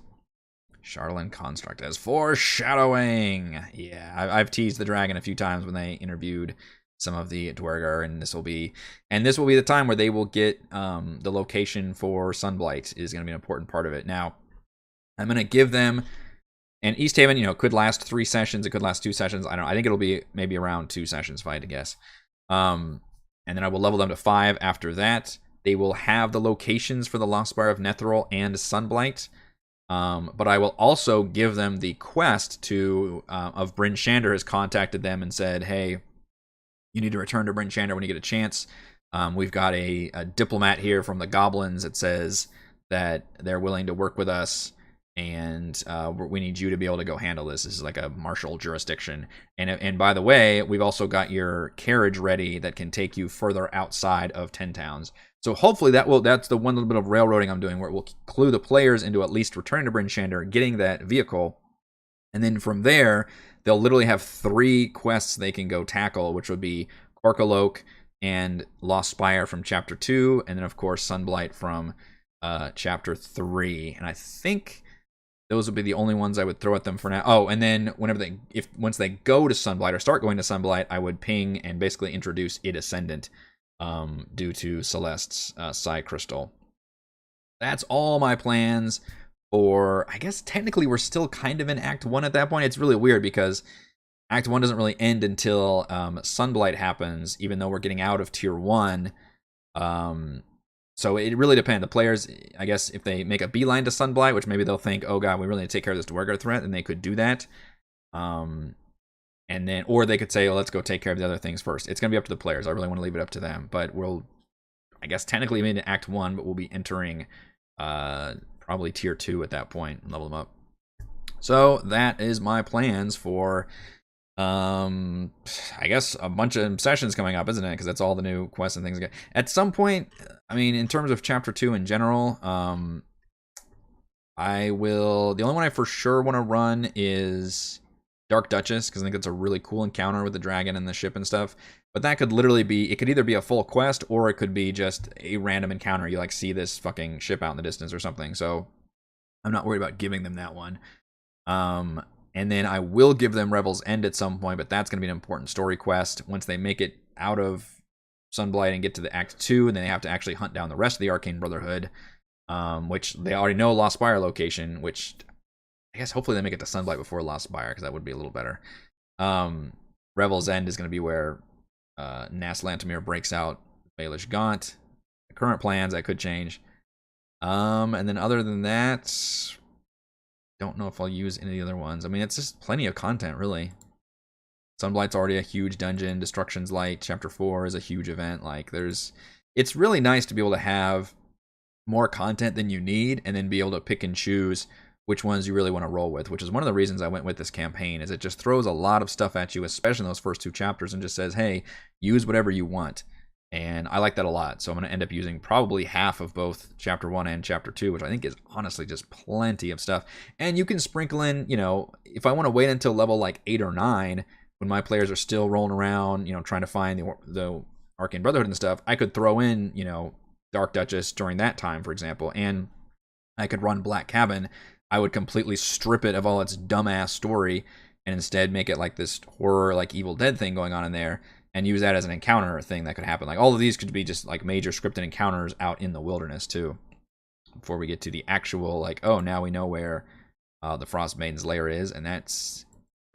Chardalyn construct as foreshadowing. Yeah, I've teased the dragon a few times when they interviewed some of the Duergar, and this will be the time where they will get the location for Sunblight is going to be an important part of it. Now, I'm going to give them And Easthaven, could last 3 sessions. It could last 2 sessions. I don't know. I think it'll be maybe around 2 sessions, if I had to guess. And then I will level them to 5 after that. They will have the locations for the Lost Spire of Netheril and Sunblight. But I will also give them the quest of Bryn Shander has contacted them and said, hey, you need to return to Bryn Shander when you get a chance. We've got a diplomat here from the goblins that says that they're willing to work with us, and we need you to be able to go handle this. This is like a martial jurisdiction. And by the way, we've also got your carriage ready that can take you further outside of 10 towns. So hopefully that's the one little bit of railroading I'm doing, where it will clue the players into at least returning to Bryn Shander, getting that vehicle, and then from there, they'll literally have 3 quests they can go tackle, which would be Corkaloak and Lost Spire from Chapter 2, and then, of course, Sunblight from Chapter 3. And I think those would be the only ones I would throw at them for now. Oh, and then once they go to Sunblight or start going to Sunblight, I would ping and basically introduce Id Ascendant due to Celeste's Psi Crystal. That's all my plans. Or I guess technically we're still kind of in Act 1 at that point. It's really weird because Act 1 doesn't really end until Sunblight happens, even though we're getting out of Tier 1. So it really depends. The players, I guess, if they make a beeline to Sunblight, which maybe they'll think, oh god, we really need to take care of this Duergar threat, then they could do that. And then, or they could say, oh, let's go take care of the other things first. It's going to be up to the players. I really want to leave it up to them. But we'll, I guess, technically made it Act 1, but we'll be entering probably Tier 2 at that point and level them up. So that is my plans for, I guess, a bunch of sessions coming up, isn't it? Because that's all the new quests and things. At some point, I mean, in terms of Chapter 2 in general, I will... The only one I for sure want to run is Dark Duchess, because I think it's a really cool encounter with the dragon and the ship and stuff. But that could literally be... It could either be a full quest, or it could be just a random encounter. You, like, see this fucking ship out in the distance or something. So I'm not worried about giving them that one. And then I will give them Revel's End at some point, but that's going to be an important story quest. Once they make it out of Sunblight and get to the Act 2, and then they have to actually hunt down the rest of the Arcane Brotherhood, which they already know Lost Spire location, which I guess hopefully they make it to Sunblight before Lost Spire, because that would be a little better. Revel's End is going to be where Nas Lantamir breaks out Baelish Gaunt. The current plans, that could change. And then other than that, don't know if I'll use any of the other ones. I mean, it's just plenty of content, really. Sunblight's already a huge dungeon. Destruction's Light, Chapter 4 is a huge event. Like, it's really nice to be able to have more content than you need, and then be able to pick and choose which ones you really want to roll with, which is one of the reasons I went with this campaign, is it just throws a lot of stuff at you, especially in those first 2 chapters, and just says, hey, use whatever you want. And I like that a lot. So I'm going to end up using probably half of both Chapter 1 and Chapter 2, which I think is honestly just plenty of stuff. And you can sprinkle in, if I want to wait until level like 8 or 9, when my players are still rolling around, trying to find the Arcane Brotherhood and stuff, I could throw in, Dark Duchess during that time, for example. And I could run Black Cabin. I would completely strip it of all its dumbass story and instead make it like this horror, like Evil Dead thing going on in there, and use that as an encounter thing that could happen. Like, all of these could be just like major scripted encounters out in the wilderness too, before we get to the actual, like, oh, now we know where the Frostmaiden's lair is, and that's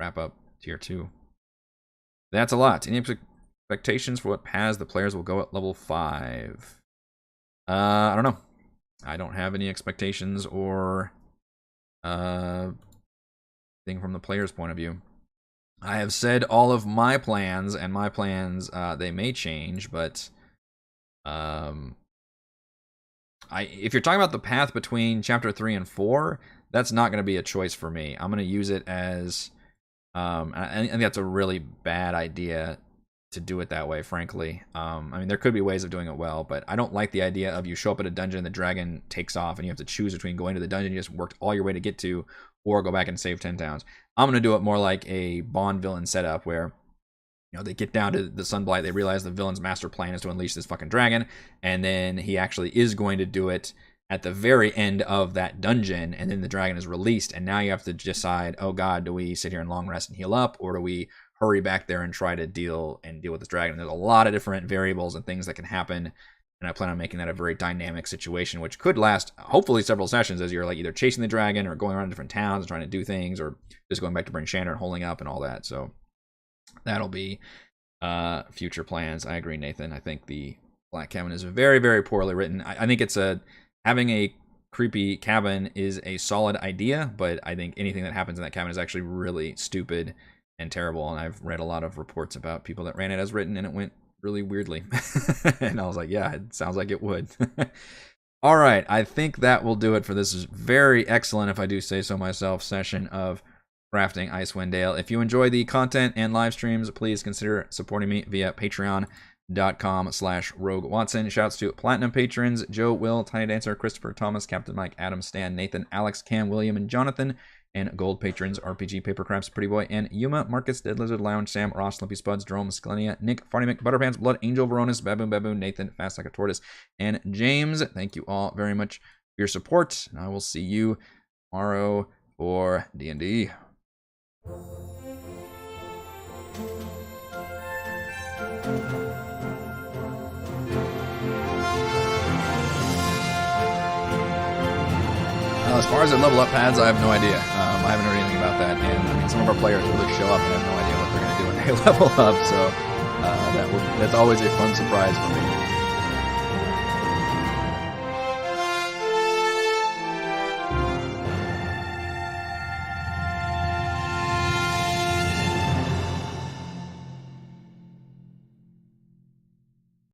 wrap up Tier 2. That's a lot. Any expectations for what paths the players will go at level 5? I don't know. I don't have any expectations or thing from the player's point of view. I have said all of my plans, and my plans, they may change, but if you're talking about the path between Chapter 3 and 4, that's not going to be a choice for me. I'm going to use it as, I think that's a really bad idea to do it that way, frankly. I mean, there could be ways of doing it well, but I don't like the idea of you show up at a dungeon, the dragon takes off, and you have to choose between going to the dungeon you just worked all your way to get to, or go back and save 10 towns. I'm going to do it more like a Bond villain setup, where they get down to the Sunblight, they realize the villain's master plan is to unleash this fucking dragon, and then he actually is going to do it at the very end of that dungeon, and then the dragon is released, and now you have to decide, oh god, do we sit here and long rest and heal up, or do we hurry back there and try to deal with this dragon? And there's a lot of different variables and things that can happen and I plan on making that a very dynamic situation, which could last hopefully several sessions as you're like either chasing the dragon or going around different towns and trying to do things, or just going back to Bryn Shander and holding up and all that. So that'll be future plans. I agree, Nathan. I think the Black Cabin is very, very poorly written. I think it's having a creepy cabin is a solid idea, but I think anything that happens in that cabin is actually really stupid and terrible. And I've read a lot of reports about people that ran it as written and it went really weirdly. And I was like, yeah, it sounds like it would. All right, I think that will do it for this very excellent, if I do say so myself, session of crafting Icewind Dale. If you enjoy the content and live streams, please consider supporting me via patreon.com/RogueWatson. Shouts to Platinum patrons: Joe, Will, Tiny Dancer, Christopher, Thomas, Captain Mike, Adam, Stan, Nathan, Alex, Cam, William, and Jonathan. And gold patrons: RPG, Papercrafts, Pretty Boy, and Yuma, Marcus, Dead Lizard, Lounge, Sam, Ross, Lumpy Spuds, Jerome, Scalenia, Nick, Farty Mick, Butterpants, Blood, Angel, Veronis, Baboon, Nathan, Fast Like a Tortoise, and James. Thank you all very much for your support. And I will see you tomorrow for D&D. As far as the level up pads, I have no idea. I haven't heard anything about that, and I mean, some of our players really show up and I have no idea what they're going to do when they level up, so that's always a fun surprise for me.